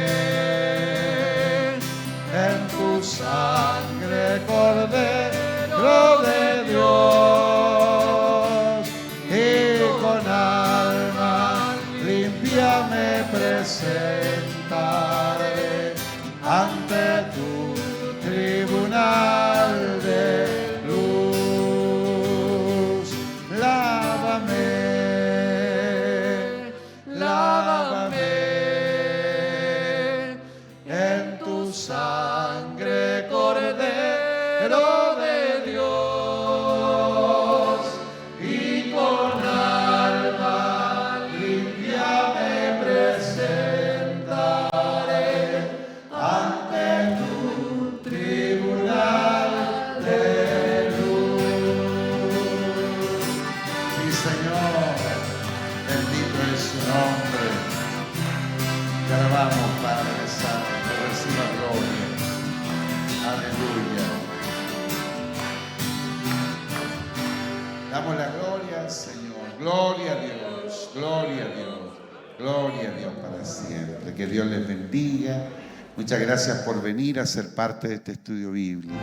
en tu sangre, Cordero de Dios, y con alma limpia me presentaré ante tu tribunal de luz. Gloria a Dios para siempre. Que Dios les bendiga. Muchas gracias por venir a ser parte de este estudio bíblico.